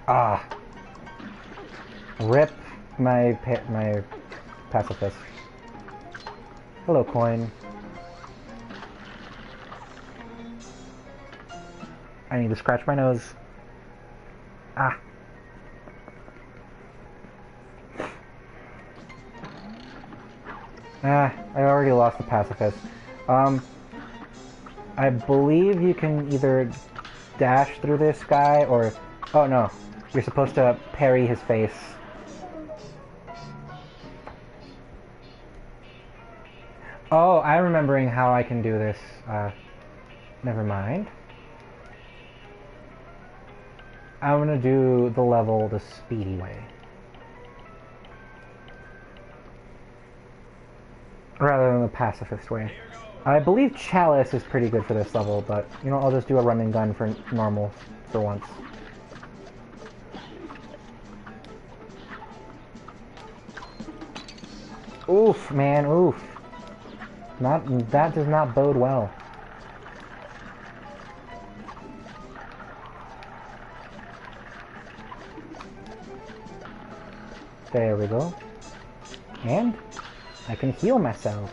Ah. Rip my pacifist. Hello, coin. I need to scratch my nose. Ah. Ah, I already lost the pacifist. I believe you can either dash through this guy or... Oh no, you're supposed to parry his face. Oh, I'm remembering how I can do this. Never mind. I'm gonna do the level the speedy way. Rather than the pacifist way. I believe Chalice is pretty good for this level, but, you know, I'll just do a run and gun for normal for once. Oof, man, oof. That does not bode well. There we go. And I can heal myself.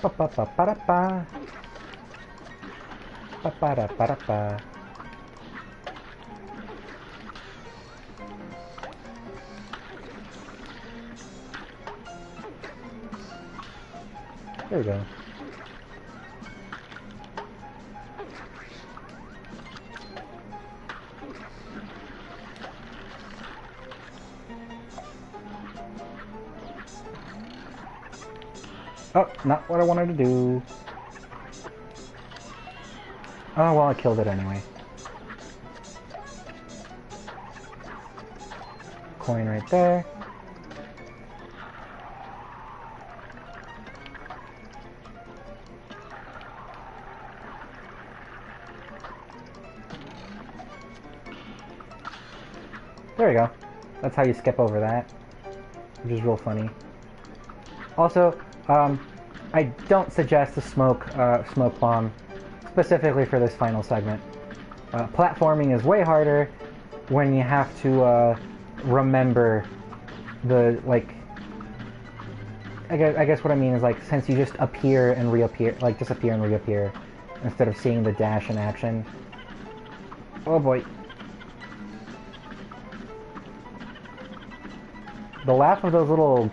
Pa pa pa pa da pa. Pa pa da pa da pa. There we go. Oh, not what I wanted to do. Oh, well, I killed it anyway. Coin right there. There we go. That's how you skip over that, which is real funny. Also, I don't suggest the smoke bomb specifically for this final segment. Platforming is way harder when you have to remember the, like, I guess what I mean is, like, since you just appear and reappear, like, disappear and reappear instead of seeing the dash in action. Oh boy. The laugh of those little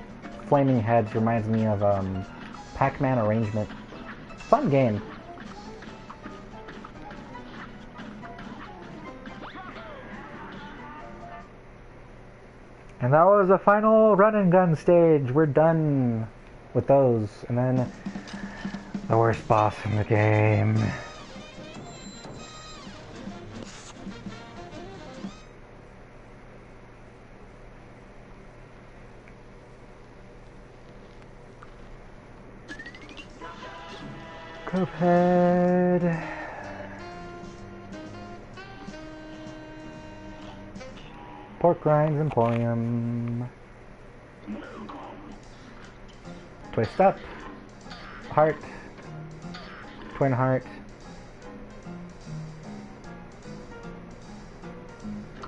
flaming heads reminds me of Pac-Man Arrangement. Fun game. And that was the final run and gun stage. We're done with those. And then the worst boss in the game. Cuphead. Pork Rinds Emporium. Twist up. Heart. Twin heart.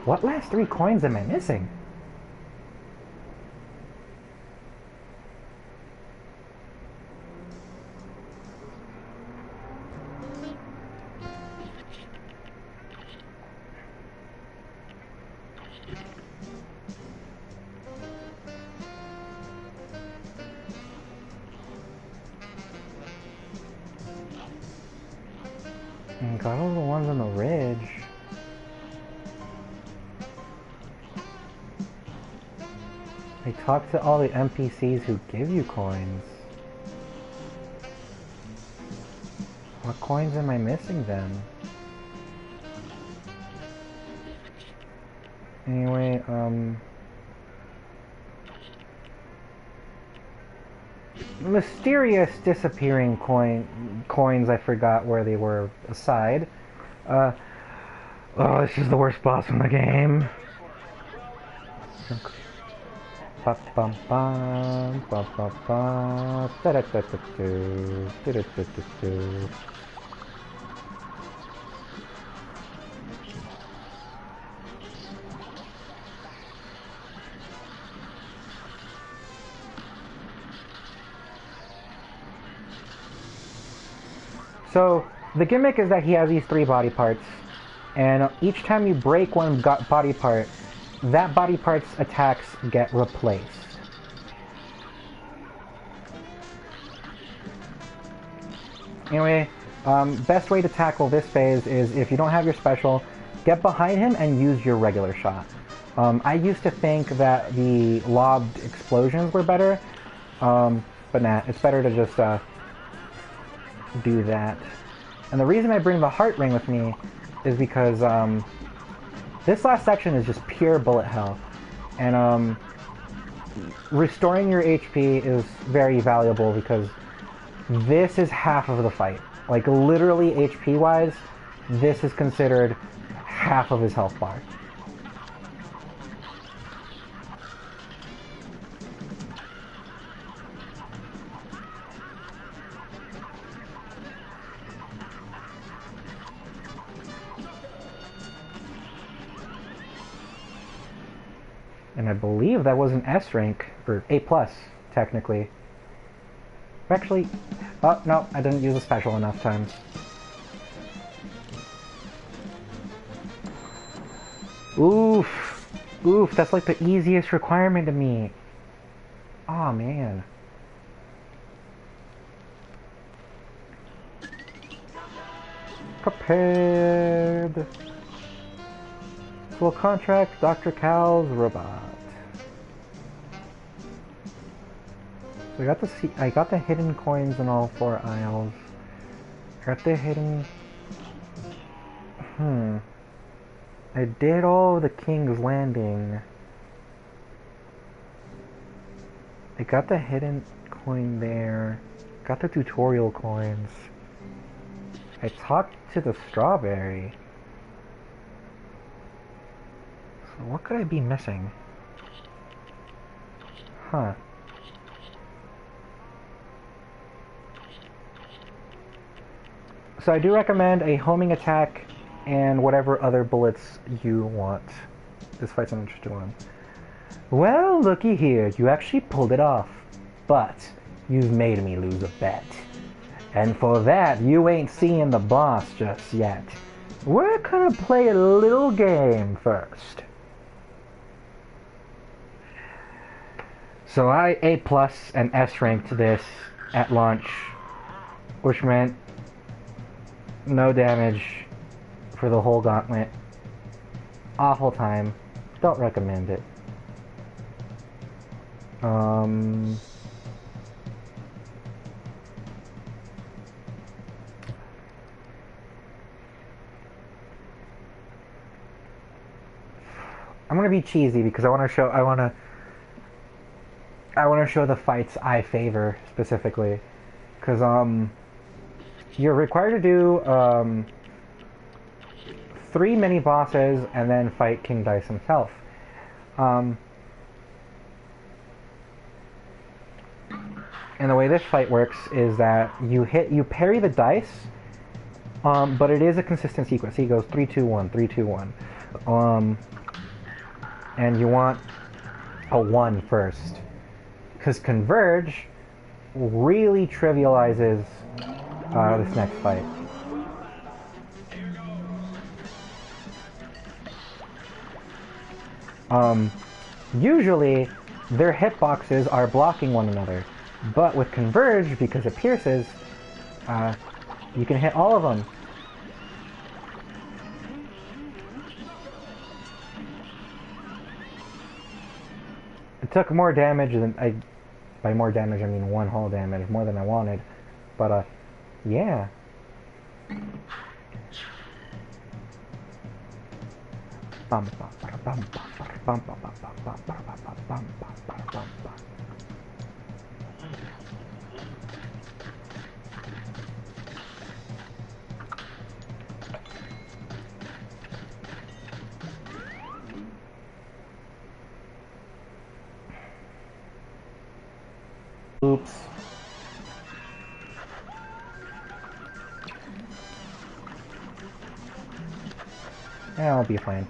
What last 3 coins am I missing? Got all the ones on the ridge. I talked to all the NPCs who give you coins. What coins am I missing then? Anyway, mysterious disappearing coins, I forgot where they were aside. Oh, this is the worst boss in the game. Ba bum bum ba ba ba da da da da do da da da da do. So, the gimmick is that he has these 3 body parts, and each time you break one body part, that body part's attacks get replaced. Anyway, best way to tackle this phase is if you don't have your special, get behind him and use your regular shot. I used to think that the lobbed explosions were better, but nah, it's better to just do that. And the reason I bring the heart ring with me is because this last section is just pure bullet hell, and restoring your HP is very valuable because this is half of the fight. Like, literally HP wise, this is considered half of his health bar. And I believe that was an S rank, or A+, technically. Actually, oh, no, I didn't use a special enough times. Oof. Oof, that's like the easiest requirement to meet. Aw, man. Cuphead. Full contract, Dr. Cal's robot. So I got the hidden coins in all 4 aisles. I got the hidden... I did all the King's Landing. I got the hidden coin there. Got the tutorial coins. I talked to the strawberry. So what could I be missing? Huh. So I do recommend a homing attack and whatever other bullets you want. This fight's an interesting one. Well, looky here, you actually pulled it off. But you've made me lose a bet. And for that, you ain't seeing the boss just yet. We're gonna play a little game first. So I A+ and S ranked this at launch, which meant no damage for the whole gauntlet. Awful time. Don't recommend it. I'm gonna be cheesy because I want to show the fights I favor specifically, because you're required to do 3 mini bosses and then fight King Dice himself. And the way this fight works is that you parry the dice, but it is a consistent sequence. He goes 3, 2, 1, 3, 2, 1. And you want a 1 first, because Converge really trivializes this next fight. Usually their hitboxes are blocking one another, but with Converge, because it pierces, you can hit all of them. It took more damage than by more damage I mean 1 whole damage, more than I wanted, but yeah. Oops. Yeah, I'll be fine.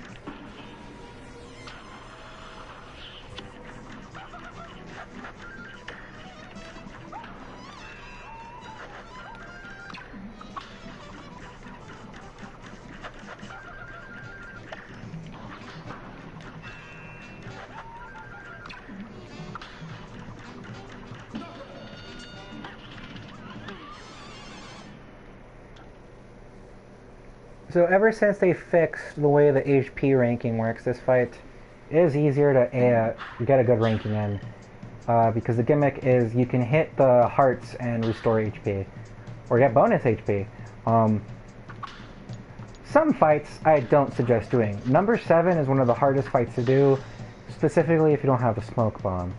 So ever since they fixed the way the HP ranking works, this fight is easier to get a good ranking in. Because the gimmick is you can hit the hearts and restore HP. Or get bonus HP. Some fights I don't suggest doing. Number 7 is one of the hardest fights to do, specifically if you don't have the smoke bomb.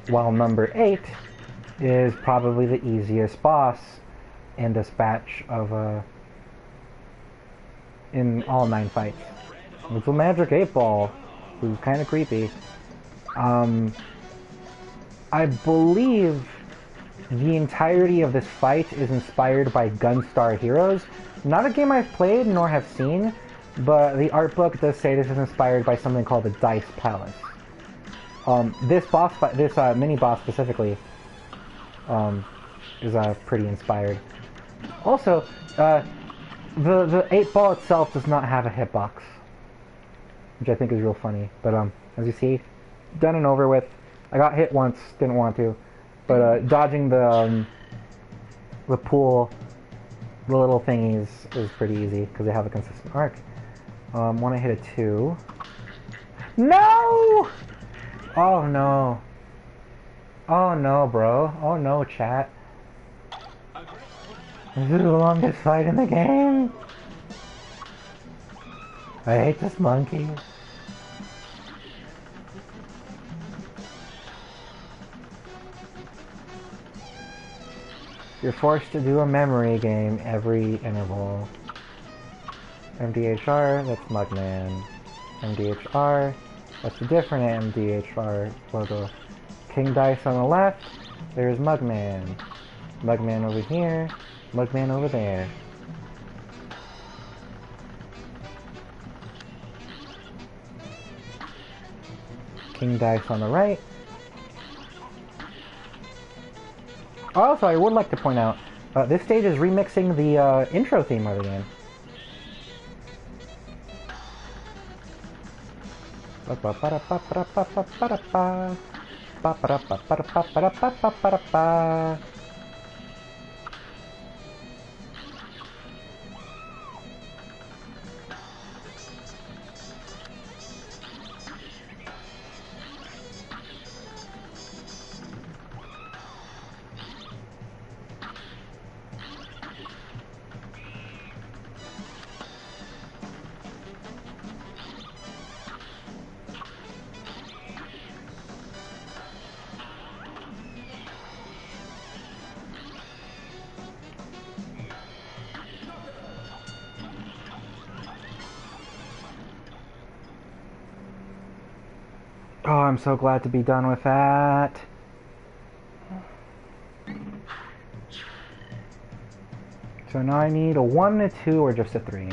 While number 8 is probably the easiest boss in this batch of in all 9 fights. It's a magic 8-ball, who's kind of creepy. I believe the entirety of this fight is inspired by Gunstar Heroes. Not a game I've played nor have seen, but the art book does say this is inspired by something called the Dice Palace. This boss fight, this mini boss specifically, is pretty inspired. Also, the 8-ball itself does not have a hitbox, which I think is real funny. But as you see, done and over with. I got hit once, didn't want to, but dodging the pool, the little thingies, is pretty easy because they have a consistent arc. When I hit a 2, no! Oh no! Oh no, bro! Oh no, chat! This is the longest fight in the game. I hate this monkey. You're forced to do a memory game every interval. MDHR, that's Mugman. MDHR, that's a different MDHR logo. King Dice on the left, there's Mugman. Mugman over here, Mugman over there. King Dice on the right. Also, I would like to point out, this stage is remixing the intro theme of the game. Oh, I'm so glad to be done with that. So now I need a 1, a 2, or just a 3.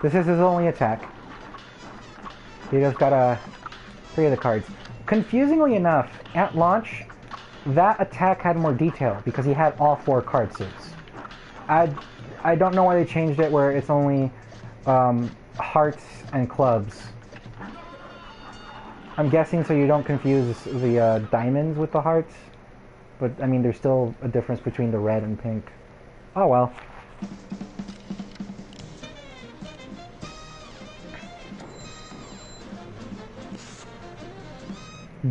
This is his only attack. He just got 3 of the cards. Confusingly enough, at launch, that attack had more detail because he had all 4 card suits. I don't know why they changed it where it's only hearts and clubs. I'm guessing so you don't confuse the diamonds with the hearts. But, I mean, there's still a difference between the red and pink. Oh well.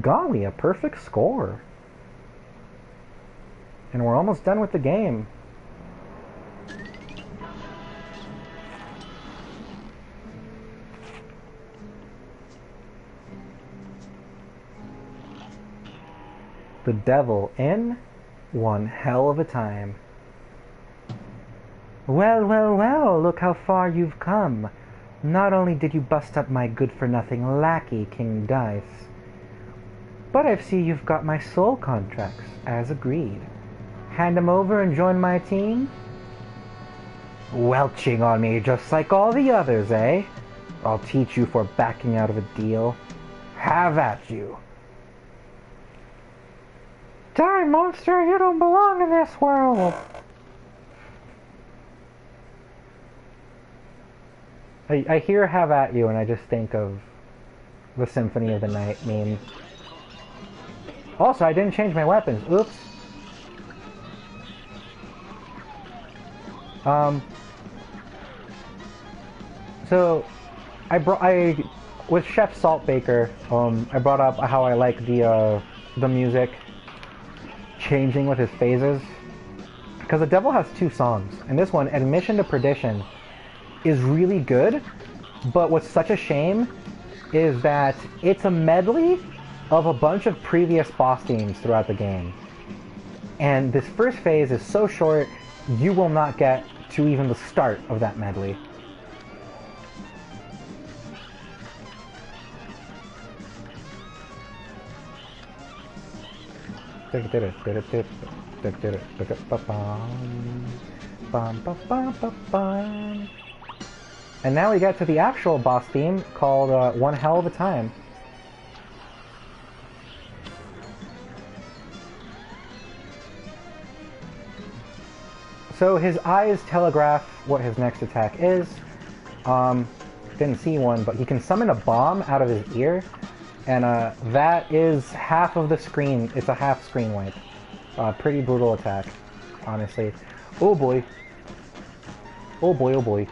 Golly, a perfect score. And we're almost done with the game. The devil in one hell of a time. Well, well, well, look how far you've come. Not only did you bust up my good-for-nothing lackey, King Dice, but I see you've got my soul contracts, as agreed. Hand them over and join my team? Welching on me just like all the others, eh? I'll teach you for backing out of a deal. Have at you. Die, monster! You don't belong in this world! I hear have at you and I just think of the Symphony of the Night meme. Also, I didn't change my weapons. Oops. So, with Chef Saltbaker, I brought up how I like the music changing with his phases. Because the devil has 2 songs, and this one, Admission to Perdition, is really good, but what's such a shame is that it's a medley of a bunch of previous boss themes throughout the game. And this first phase is so short, you will not get to even the start of that medley. And now we get to the actual boss theme called One Hell of a Time. So his eyes telegraph what his next attack is. Didn't see one, but he can summon a bomb out of his ear, and that is half of the screen. It's a half screen wipe. Pretty brutal attack, honestly. Oh boy. Oh boy, oh boy.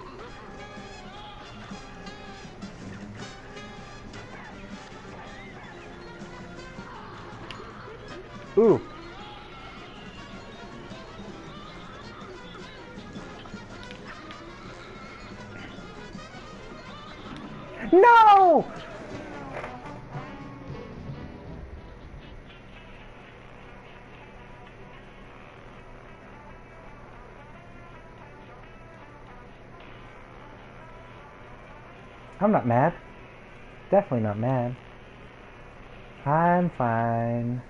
Ooh. No! I'm not mad. Definitely not mad. I'm fine.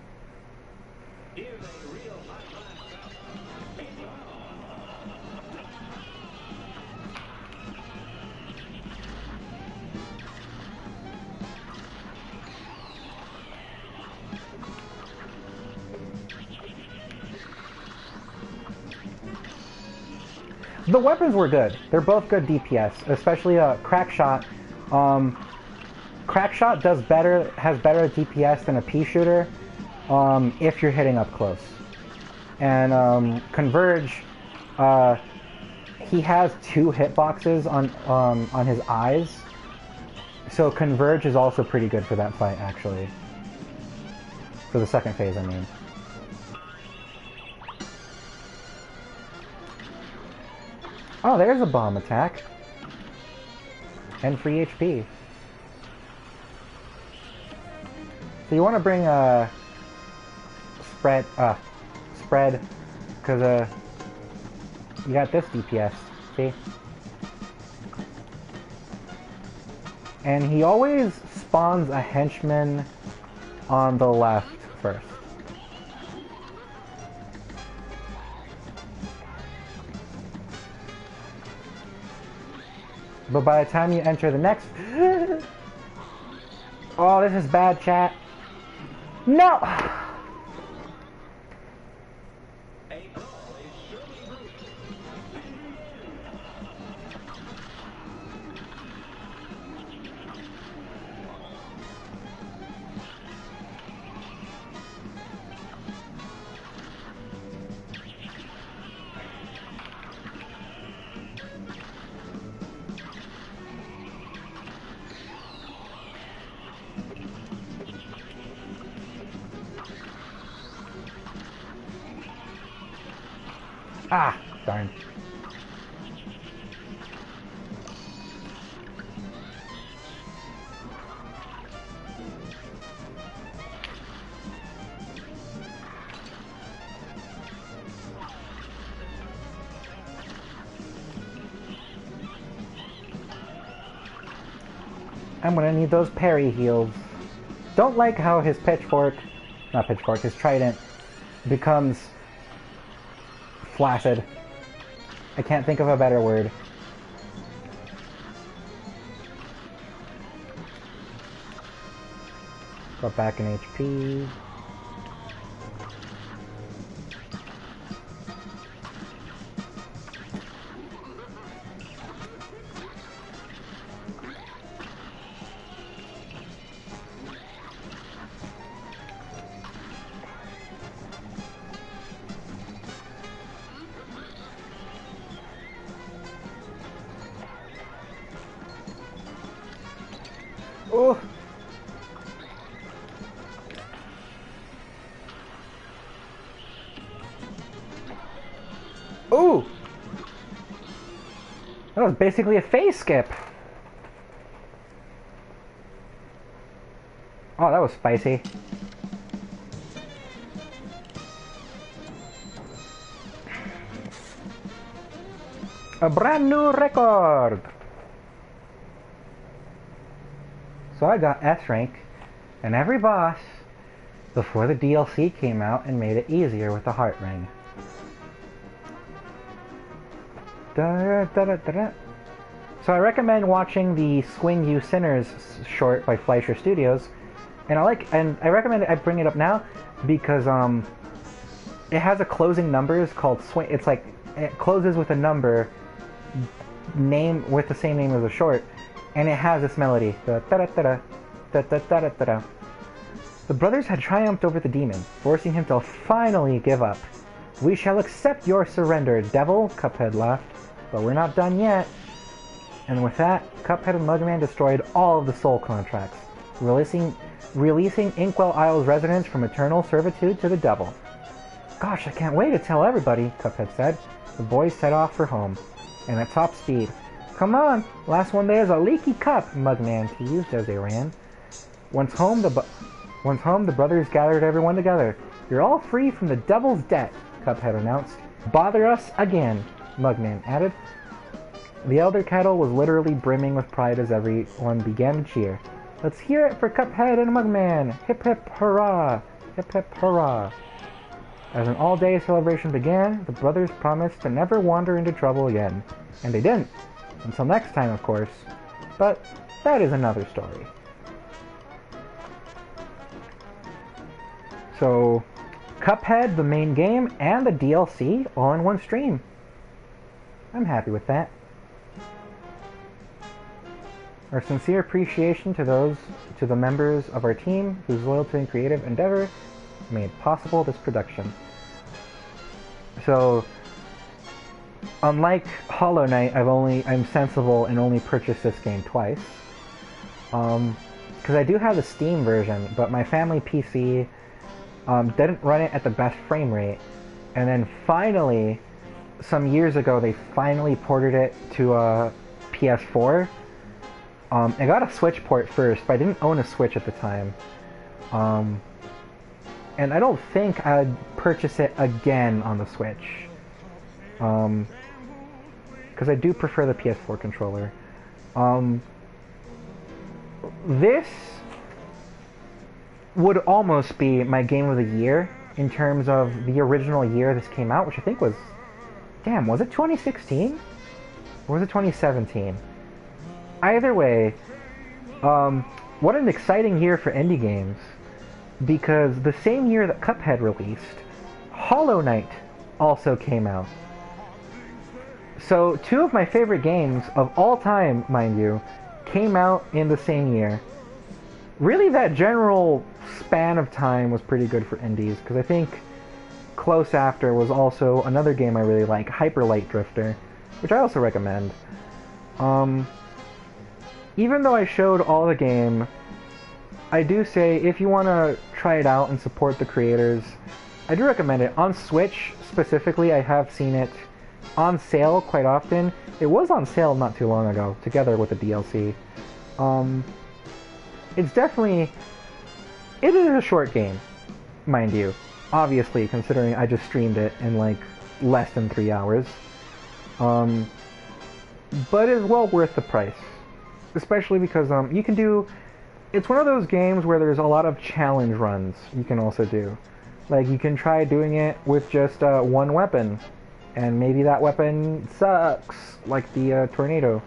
The weapons were good. They're both good DPS, especially Crackshot. Crackshot has better DPS than a pea shooter if you're hitting up close. And Converge, he has 2 hitboxes on his eyes, so Converge is also pretty good for that fight, actually. For the second phase, I mean. Oh, there's a bomb attack. And free HP. So you want to bring spread, because you got this DPS, see? And he always spawns a henchman on the left first. But by the time you enter the next... Oh, this is bad, chat. No! Ah, darn. I'm gonna need those parry heals. Don't like how his his trident becomes flaccid. I can't think of a better word. Got back in HP. Oh! Ooh! That was basically a phase skip. Oh, that was spicy. A brand new record! So I got S rank, and every boss before the DLC came out and made it easier with the heart ring. Da, da, da, da, da. So I recommend watching the Swing You Sinners short by Fleischer Studios, and I recommend I bring it up now because it has a closing numbers called Swing. It's like it closes with a number name with the same name as the short, and it has this melody. Da, da, da, da, da, da, da, da, da, da. The brothers had triumphed over the demon, forcing him to finally give up. "We shall accept your surrender, devil," Cuphead laughed. "But we're not done yet." And with that, Cuphead and Mugman destroyed all of the soul contracts, releasing Inkwell Isle's residents from eternal servitude to the devil. "Gosh, I can't wait to tell everybody," Cuphead said. The boys set off for home, and at top speed. "Come on, last one there's a leaky cup," Mugman teased as they ran. Once home, the brothers gathered everyone together. "You're all free from the devil's debt," Cuphead announced. "Bother us again," Mugman added. The Elder Kettle was literally brimming with pride as everyone began to cheer. "Let's hear it for Cuphead and Mugman! Hip hip hurrah! Hip hip hurrah!" As an all-day celebration began, the brothers promised to never wander into trouble again. And they didn't. Until next time, of course. But that is another story. So, Cuphead, the main game, and the DLC all in one stream. I'm happy with that. Our sincere appreciation to the members of our team whose loyalty and creative endeavor made possible this production. So, unlike Hollow Knight, I'm sensible and only purchased this game twice. Because I do have the Steam version, but my family PC didn't run it at the best frame rate. And then finally, some years ago, they finally ported it to a PS4. I got a Switch port first, but I didn't own a Switch at the time. And I don't think I'd purchase it again on the Switch. Because I do prefer the PS4 controller. This would almost be my game of the year in terms of the original year this came out, which I think was... Damn, was it 2016? Or was it 2017? Either way, what an exciting year for indie games. Because the same year that Cuphead released, Hollow Knight also came out. So, two of my favorite games of all time, mind you, came out in the same year. Really, that general span of time was pretty good for indies, because I think close after was also another game I really like, Hyper Light Drifter, which I also recommend. Even though I showed all the game, I do say if you want to try it out and support the creators, I do recommend it. On Switch specifically, I have seen it on sale quite often. It was on sale not too long ago, together with the DLC. It's definitely... It is a short game, mind you. Obviously, considering I just streamed it in like less than 3 hours. But it's well worth the price. Especially because you can do... It's one of those games where there's a lot of challenge runs you can also do. Like, you can try doing it with just one weapon. And maybe that weapon sucks, like the tornado.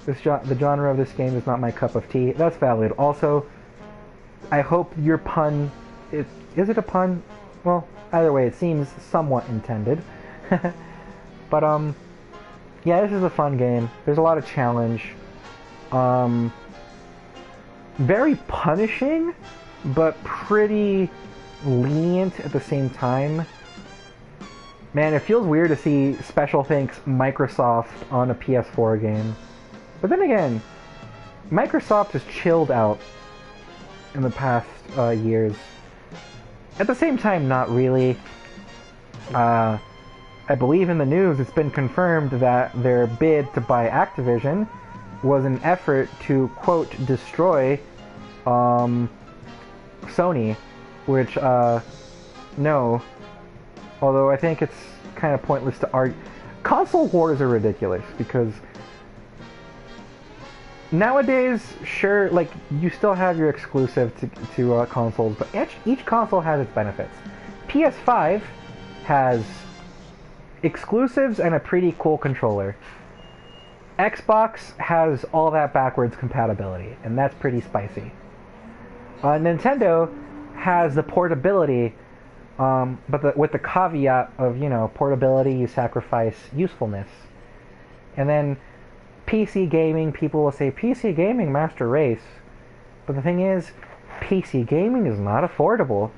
The genre of this game is not my cup of tea. That's valid. Also, I hope your pun... Is it a pun? Well, either way, it seems somewhat intended. But, yeah, this is a fun game. There's a lot of challenge. Very punishing, but pretty lenient at the same time. Man, it feels weird to see special thanks Microsoft on a PS4 game. But then again, Microsoft has chilled out in the past years. At the same time, not really. I believe in the news it's been confirmed that their bid to buy Activision was an effort to, quote, destroy Sony, which, no. Although I think it's kind of pointless to argue. Console wars are ridiculous, because nowadays, sure, like you still have your exclusive to consoles, but each console has its benefits. PS5 has exclusives and a pretty cool controller. Xbox has all that backwards compatibility, and that's pretty spicy. Nintendo has the portability, but with the caveat of, portability, you sacrifice usefulness. And then PC gaming, people will say, PC gaming, master race. But the thing is, PC gaming is not affordable.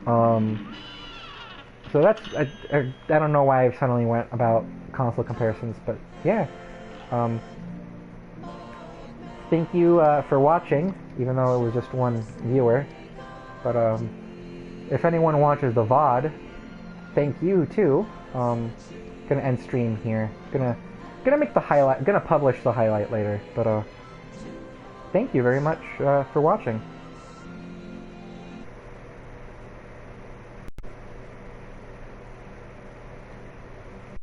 So that's, I don't know why I suddenly went about console comparisons, but yeah. Thank you for watching, even though it was just one viewer. But if anyone watches the VOD, thank you too. Gonna end stream here. Gonna make the highlight. Gonna publish the highlight later. But thank you very much for watching.